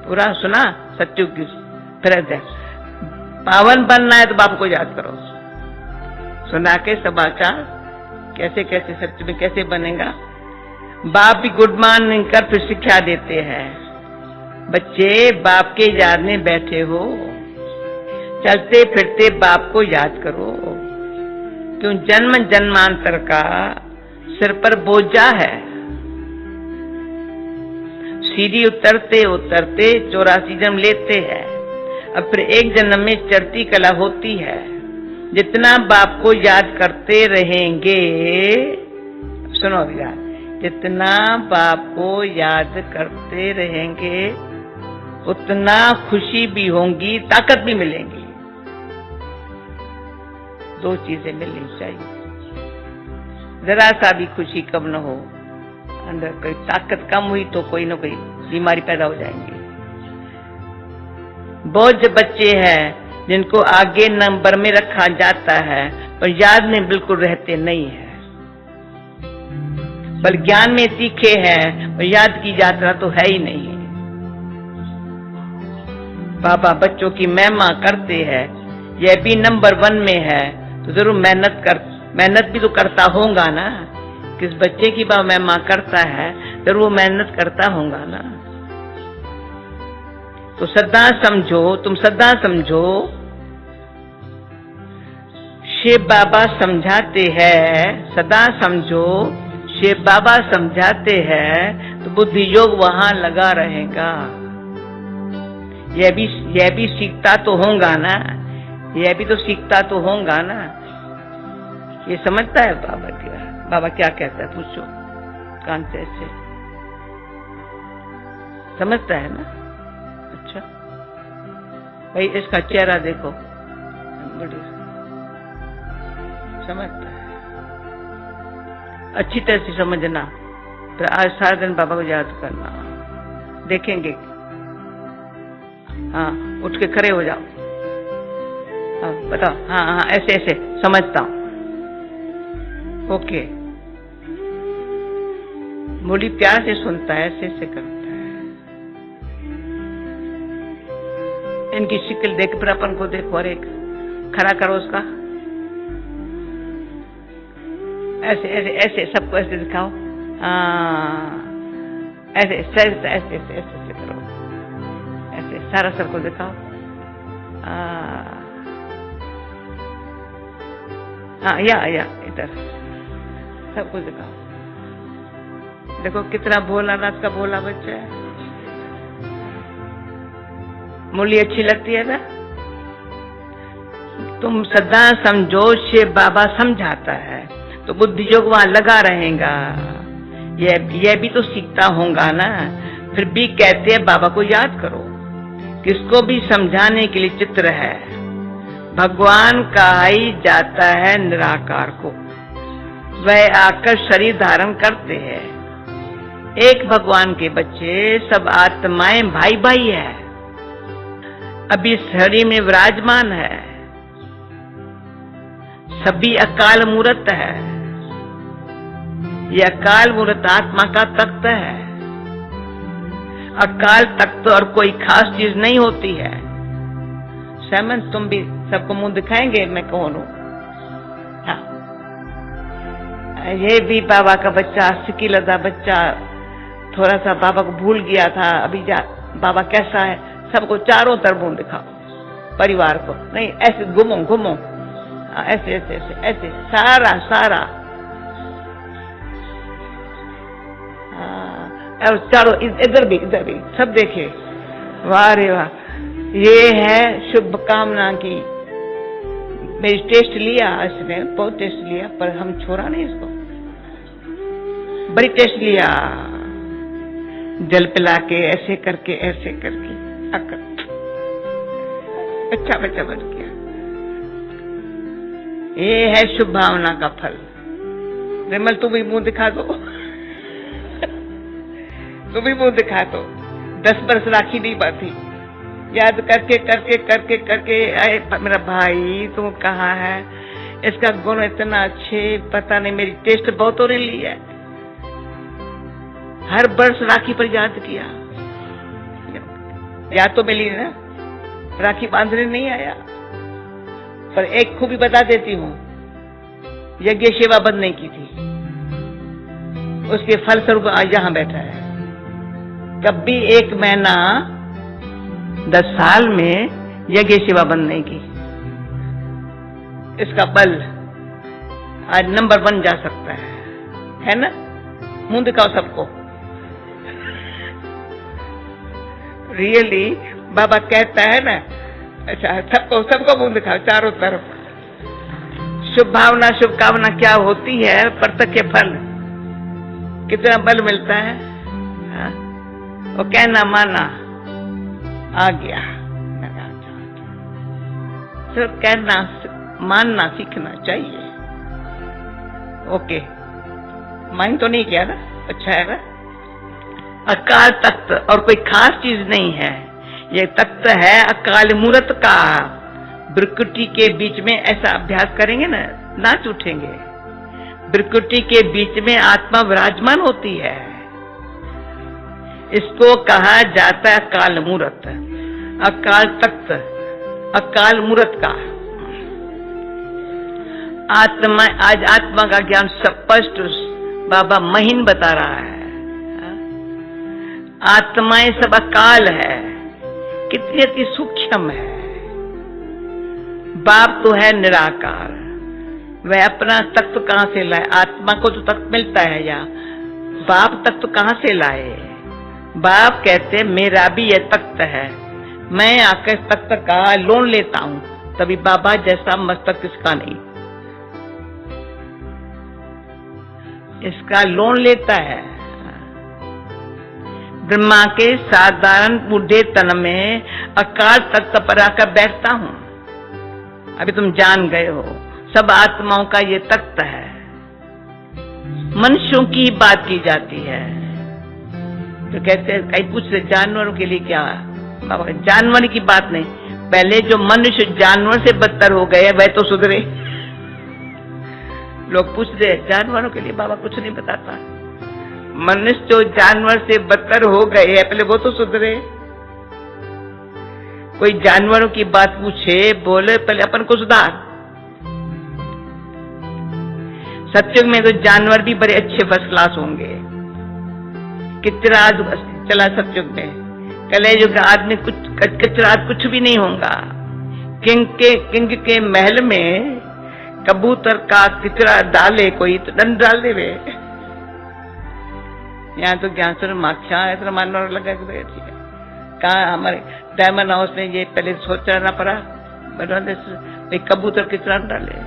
पूरा सुना सत्युग की, फिर पावन बनना है तो बाप को याद करो। सुना के समाचार कैसे कैसे सत्य में कैसे बनेगा। बाप भी गुड मॉर्निंग कर फिर शिक्षा देते हैं, बच्चे बाप के याद में बैठे हो, चलते फिरते बाप को याद करो। क्यों जन्म जन्मांतर का सिर पर बोझा है। सीढ़ी उतरते उतरते 84 जन्म लेते हैं, अब फिर एक जन्म में चढ़ती कला होती है। जितना बाप को याद करते रहेंगे, सुनो भैया, जितना बाप को याद करते रहेंगे उतना खुशी भी होंगी, ताकत भी मिलेंगी। 2 चीजें मिलनी चाहिए। जरा सा भी खुशी कम न हो, अंदर कोई ताकत कम हुई तो कोई ना कोई बीमारी पैदा हो जाएंगी। बहुत बच्चे हैं जिनको आगे नंबर में रखा जाता है पर याद में बिल्कुल रहते नहीं है, पर ज्ञान में सीखे हैं और याद की यात्रा तो है ही नहीं। बाबा बच्चों की महिमा करते हैं, यह भी नंबर 1 में है तो जरूर मेहनत भी तो करता होगा ना। किस बच्चे की बाबा महिमा करता है जरूर वो मेहनत करता होगा ना। तो सदा समझो, तुम सदा समझो, शिव बाबा समझाते हैं, सदा समझो शिव बाबा समझाते हैं तो बुद्धि योग वहां लगा रहेगा। यह भी सीखता तो होगा ना, यह भी तो सीखता तो होगा ना। ये समझता है बाबा क्या कहता है, पूछो कान से ऐसे समझता है ना। अच्छा भाई इसका चेहरा देखो, समझता है, अच्छी तरह से समझना। फिर आज सारा दिन बाबा को याद करना, देखेंगे। हाँ उठ के खड़े हो जाओ, हाँ बताओ, हाँ हाँ ऐसे ऐसे समझता हूँ, ओके। मुरली प्यार से सुनता है, ऐसे ऐसे करता है। इनकी शक्ल देख फिर अपन को देखो, और एक खड़ा करो उसका, ऐसे ऐसे ऐसे सबको ऐसे दिखाओ, हाँ ऐसे ऐसे ऐसे ऐसे ऐसे ऐसे करो, ऐसे सारा सबको दिखाओ, हाँ या इधर सबको दिखाओ। देखो कितना भोला नाथ का भोला बच्चा है। मुरली अच्छी लगती है ना, तुम सदा समझो से बाबा समझाता है, तो बुद्धि योग वहां लगा रहेगा। यह भी तो सीखता होगा ना। फिर भी कहते हैं बाबा को याद करो, किसको भी समझाने के लिए चित्र है। भगवान कहा ही जाता है निराकार को, वह आकर शरीर धारण करते हैं। एक भगवान के बच्चे सब आत्माएं भाई भाई है, अभी शरीर में विराजमान है, सभी अकाल मूर्त है। यह अकाल मूर्त आत्मा का तख्त है। अकाल तख्त और कोई खास चीज नहीं होती है। सैमन तुम भी सबको मुंह दिखाएंगे मैं कौन हूं? हाँ, ये भी बाबा का बच्चा, सिकिलदा बच्चा, थोड़ा सा बाबा को भूल गया था। अभी बाबा कैसा है, सबको चारों तरफ मुंह दिखाओ, परिवार को नहीं, ऐसे घूमो घूमो, ऐसे ऐसे ऐसे ऐसे सारा सारा, और चारों इधर भी सब देखे। वाह रे वाह, ये है शुभकामना की। मेरी टेस्ट लिया, इसने बहुत टेस्ट लिया, पर हम छोड़ा नहीं इसको, बड़ी टेस्ट लिया। जल पिला के ऐसे करके अच्छा बच्चा बन गया। ये है शुभ भावना का फल। विमल तू भी मुंह दिखा दो, तू भी मुंह दिखा दो। 10 बरस राखी नहीं बाती, याद करके करके करके करके आए मेरा भाई तुम कहाँ है, इसका गुण इतना अच्छे, पता नहीं मेरी टेस्ट बहुत हो रही है। हर वर्ष राखी पर याद किया, याद तो मिली ना, राखी बांधने नहीं आया। पर एक खूबी बता देती हूँ, यज्ञ सेवा बंद नहीं की थी, उसके फलस्वरूप आज यहाँ बैठा है। कभी 1 महीना 10 साल में यज्ञ सेवा बंद नहीं की, इसका बल आज नंबर 1 जा सकता है ना? मुंह दिखाओ सबको। रियली बाबा कहता है ना, अच्छा सबको मुंह दिखाओ चारों तरफ। शुभ भावना शुभकामना क्या होती है? प्रत्यक्ष फल, कितना बल मिलता है। वो कहना माना आ गया, सिर्फ कहना मानना सीखना चाहिए। ओके, माइंड तो नहीं किया ना, अच्छा है ना। अकाल तख्त और कोई खास चीज नहीं है, ये तख्त है अकाल मूर्त का। ब्रकुटी के बीच में ऐसा अभ्यास करेंगे ना, नाच उठेंगे। ब्रकुटी के बीच में आत्मा विराजमान होती है, इसको कहा जाता है अकाल मूर्त, अकाल तख्त, अकाल मूर्त का। आत्मा, आज आत्मा का ज्ञान स्पष्ट बाबा महीन बता रहा है। आत्माएं सब अकाल है, कितनी अति सूक्ष्म है। बाप तो है निराकार, वह अपना तत्व कहां से लाए? आत्मा को तो तत्व मिलता है, या बाप तत्व कहां से लाए? बाप कहते मेरा भी यह तख्त है, मैं आकर तख्त का लोन लेता हूं। तभी बाबा जैसा मस्तक किसका नहीं, इसका लोन लेता है। ब्रह्मा के साधारण बूढ़े तन में अकाल तख्त पर आकर बैठता हूं। अभी तुम जान गए हो, सब आत्माओं का ये तख्त है। मनुष्यों की बात की जाती है, तो कहते हैं कई पूछ रहे जानवरों के लिए क्या? बाबा जानवर की बात नहीं, पहले जो मनुष्य जानवर से बदतर हो गए वह तो सुधरे। लोग पूछ रहे जानवरों के लिए बाबा कुछ नहीं बताता। मनुष्य जो जानवर से बदतर हो गए हैं पहले वो तो सुधरे। कोई जानवरों की बात पूछे, बोले पहले अपन को सुधार। सत्युग में तो जानवर भी बड़े अच्छे फर्स्ट क्लास होंगे। किचरा चला सत्युग में, कलयुग आदमी कुछ कचरा कुछ भी नहीं होगा। किंग के महल में कबूतर का किचरा डाले कोई तो दंड डाल दे वे। यहाँ तो ज्ञान स्वरूप माक्षा ऐसा मानने लगा ठीक है। कहा हमारे डायमंड हाउस में ये पहले सोच रहना पड़ा, भाई कबूतर कितना डाले,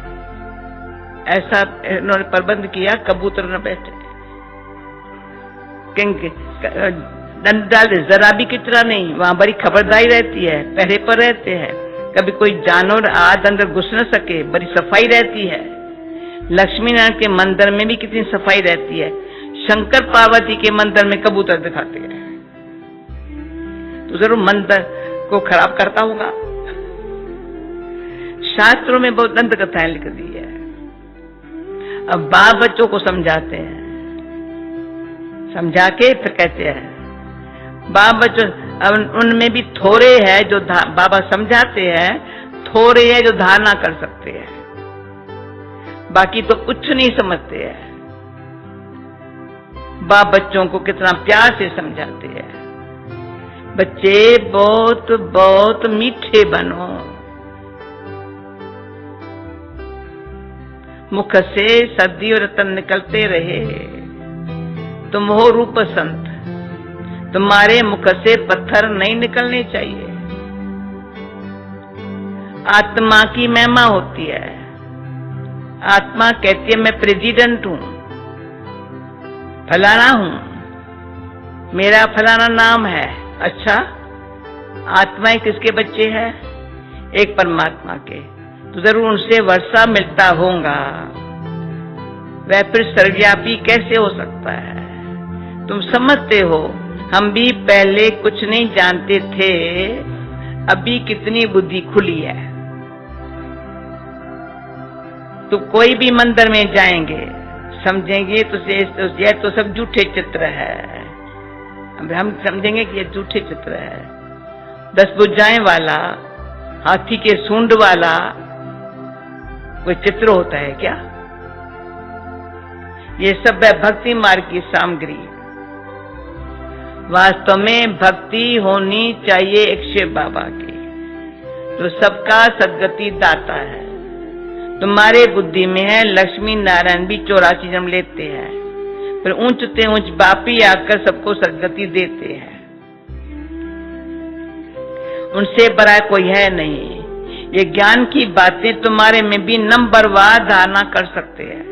ऐसा इन्होंने प्रबंध किया कबूतर न बैठे, डाल दे जरा भी कितना नहीं, वहां बड़ी खबरदारी रहती है, पहरे पर रहते हैं, कभी कोई जानवर आद अंदर घुस न सके, बड़ी सफाई रहती है। लक्ष्मी नारायण के मंदिर में भी कितनी सफाई रहती है, शंकर पार्वती के मंदिर में कबूतर दिखाते हैं, तो जरूर मंदिर को खराब करता होगा। शास्त्रों में बहुत दंत कथाएं लिख दी है। अब बाप बच्चों को समझाते हैं, समझा के फिर कहते हैं बाप बच्चों, अब उनमें भी थोड़े है जो बाबा समझाते हैं, थोड़े है जो धारणा कर सकते हैं, बाकी तो कुछ नहीं समझते हैं। बाप बच्चों को कितना प्यार से समझाते हैं, बच्चे बहुत बहुत मीठे बनो, मुख से सदी और रतन निकलते रहे, तुम हो रूप संत, तुम्हारे मुख से पत्थर नहीं निकलने चाहिए। आत्मा की महिमा होती है, आत्मा कहती है मैं प्रेसिडेंट हूं, फलाना हूं, मेरा फलाना नाम है। अच्छा, आत्माएं किसके बच्चे हैं? एक परमात्मा के, तो जरूर उनसे वर्षा मिलता होगा, वह फिर सर्वव्यापी कैसे हो सकता है? तुम समझते हो हम भी पहले कुछ नहीं जानते थे, अभी कितनी बुद्धि खुली है। तो कोई भी मंदिर में जाएंगे समझेंगे तो ये तो सब झूठे चित्र है, हम समझेंगे कि ये झूठे चित्र है। 10 भुजाएं वाला, हाथी के सूंड वाला कोई चित्र होता है क्या? ये सब है भक्ति मार्ग की सामग्री। वास्तव में भक्ति होनी चाहिए एक शिव बाबा की, जो सबका सदगति दाता है। तुम्हारे बुद्धि में है लक्ष्मी नारायण भी 84 जन्म लेते हैं, फिर ऊंचते ऊंच बापी आकर सबको सदगति देते हैं, उनसे बड़ा कोई है नहीं। ये ज्ञान की बातें तुम्हारे में भी नंबरवार धारणा कर सकते हैं,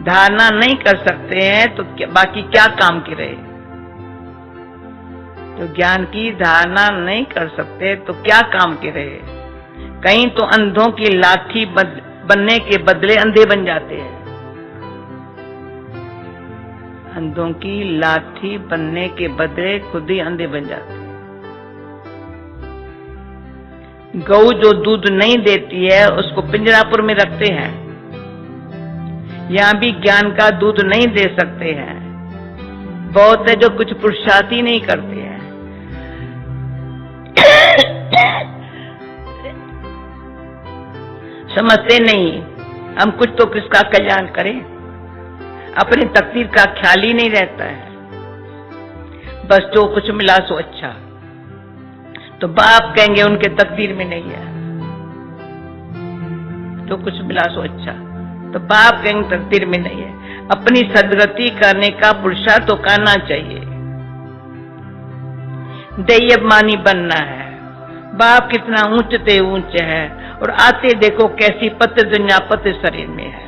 धारणा नहीं कर सकते हैं तो बाकी क्या काम के रहे? तो ज्ञान की धारणा नहीं कर सकते तो क्या काम के रहे? कहीं तो अंधों की लाठी बनने के बदले अंधे बन जाते हैं, अंधों की लाठी बनने के बदले खुद ही अंधे बन जाते हैं। गऊ जो दूध नहीं देती है उसको पिंजरापुर में रखते हैं, यहां भी ज्ञान का दूध नहीं दे सकते हैं। बहुत है जो कुछ पुरुषार्थ ही नहीं करते हैं। समझते नहीं हम कुछ तो किसका कल्याण करें, अपनी तकदीर का ख्याल ही नहीं रहता है। बस जो कुछ मिला सो अच्छा, तो बाप कहेंगे उनके तकदीर में नहीं है। जो कुछ मिला सो अच्छा, तो बाप कहेंगे तकदीर में नहीं है। अपनी सदगति करने का पुरुषार्थ तो करना चाहिए, दैयमानी बनना है। बाप कितना ऊंचते ऊंचे है और आते देखो कैसी पत्य दुनिया पत्य शरीर में है,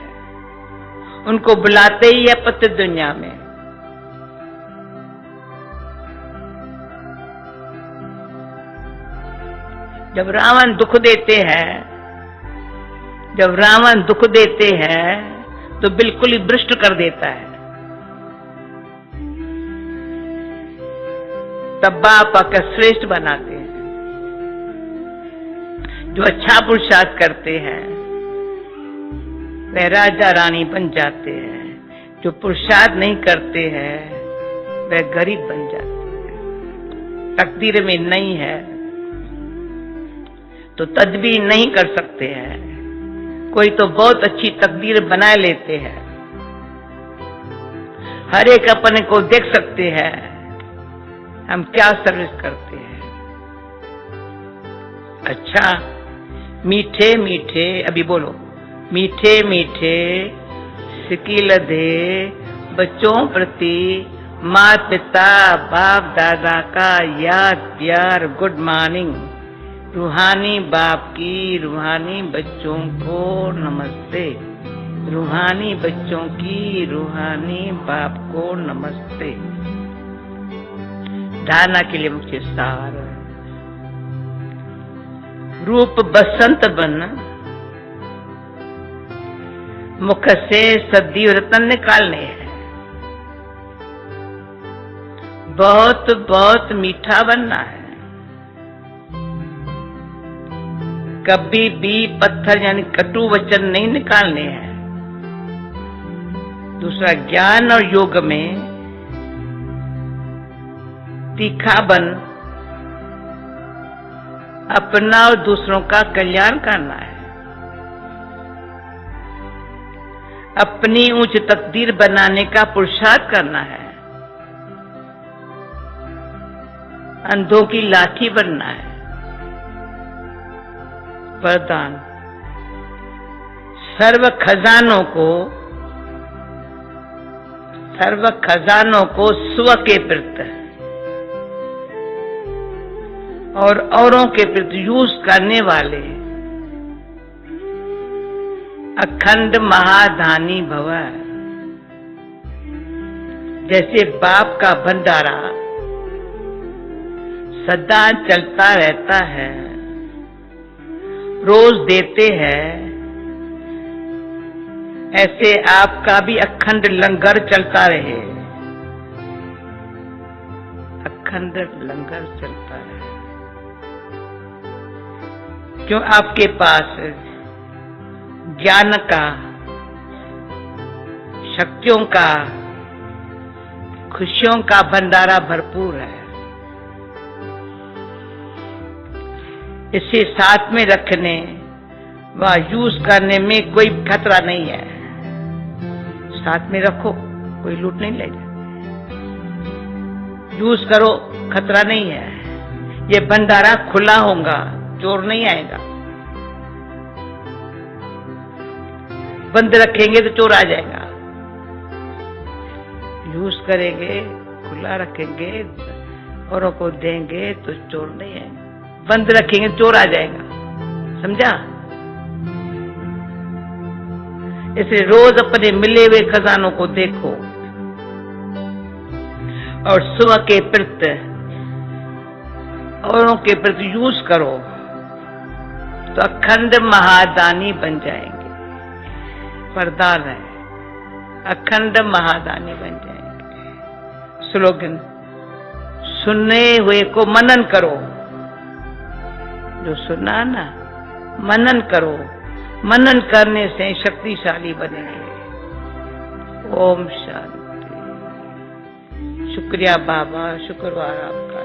उनको बुलाते ही है पत्य दुनिया में। जब रावण दुख देते हैं, जब रावण दुख देते हैं तो बिल्कुल ही भ्रष्ट कर देता है। तब बाप आकर श्रेष्ठ बनाते हैं। जो अच्छा पुरुषार्थ करते हैं वह राजा रानी बन जाते हैं, जो पुरुषार्थ नहीं करते हैं वह गरीब बन जाते हैं। तकदीर में नहीं है तो तदबीर नहीं कर सकते हैं। कोई तो बहुत अच्छी तकदीर बना लेते हैं, हर एक अपने को देख सकते हैं हम क्या सर्विस करते हैं। अच्छा, मीठे मीठे, अभी बोलो, मीठे मीठे सिकिल दे बच्चों प्रति माता पिता बाप दादा का याद प्यार गुड मॉर्निंग। रूहानी बाप की रूहानी बच्चों को नमस्ते। रूहानी बच्चों की रूहानी बाप को नमस्ते। धारणा के लिए मुख्य सार। रूप बसंत बन, मुख से सद्दी रतन निकालने हैं। बहुत बहुत मीठा बनना है। कभी भी पत्थर यानी कटु वचन नहीं निकालने हैं। दूसरा, ज्ञान और योग में तीखा बन, अपना और दूसरों का कल्याण करना है। अपनी उच्च तकदीर बनाने का पुरुषार्थ करना है। अंधों की लाठी बनना है। वरदान, सर्व खजानों को स्व के प्रति और औरों के प्रति यूज करने वाले अखंड महादानी भव। जैसे बाप का भंडारा सदा चलता रहता है, रोज देते हैं, ऐसे आपका भी अखंड लंगर चलता रहे। अखंड लंगर चलता रहे, क्यों आपके पास ज्ञान का, शक्तियों का, खुशियों का भंडारा भरपूर है। इसे साथ में रखने व यूज करने में कोई खतरा नहीं है। साथ में रखो, कोई लूट नहीं ले जाए। यूज करो, खतरा नहीं है। ये भंडारा खुला होगा, चोर नहीं आएगा। बंद रखेंगे तो चोर आ जाएगा। यूज करेंगे, खुला रखेंगे, औरों को देंगे तो चोर नहीं आएगा। बंद रखेंगे चोर आ जाएगा। समझा? इसलिए रोज अपने मिले हुए खजानों को देखो और स्व के प्रति औरों के प्रति यूज करो तो अखंड महादानी बन जाएंगे। वरदान है, अखंड महादानी बन जाएंगे। स्लोगन, सुनने हुए को मनन करो। जो सुना ना, मनन करो। मनन करने से शक्तिशाली बनेंगे। ओम शांति। शुक्रिया बाबा, शुक्रवार आपका।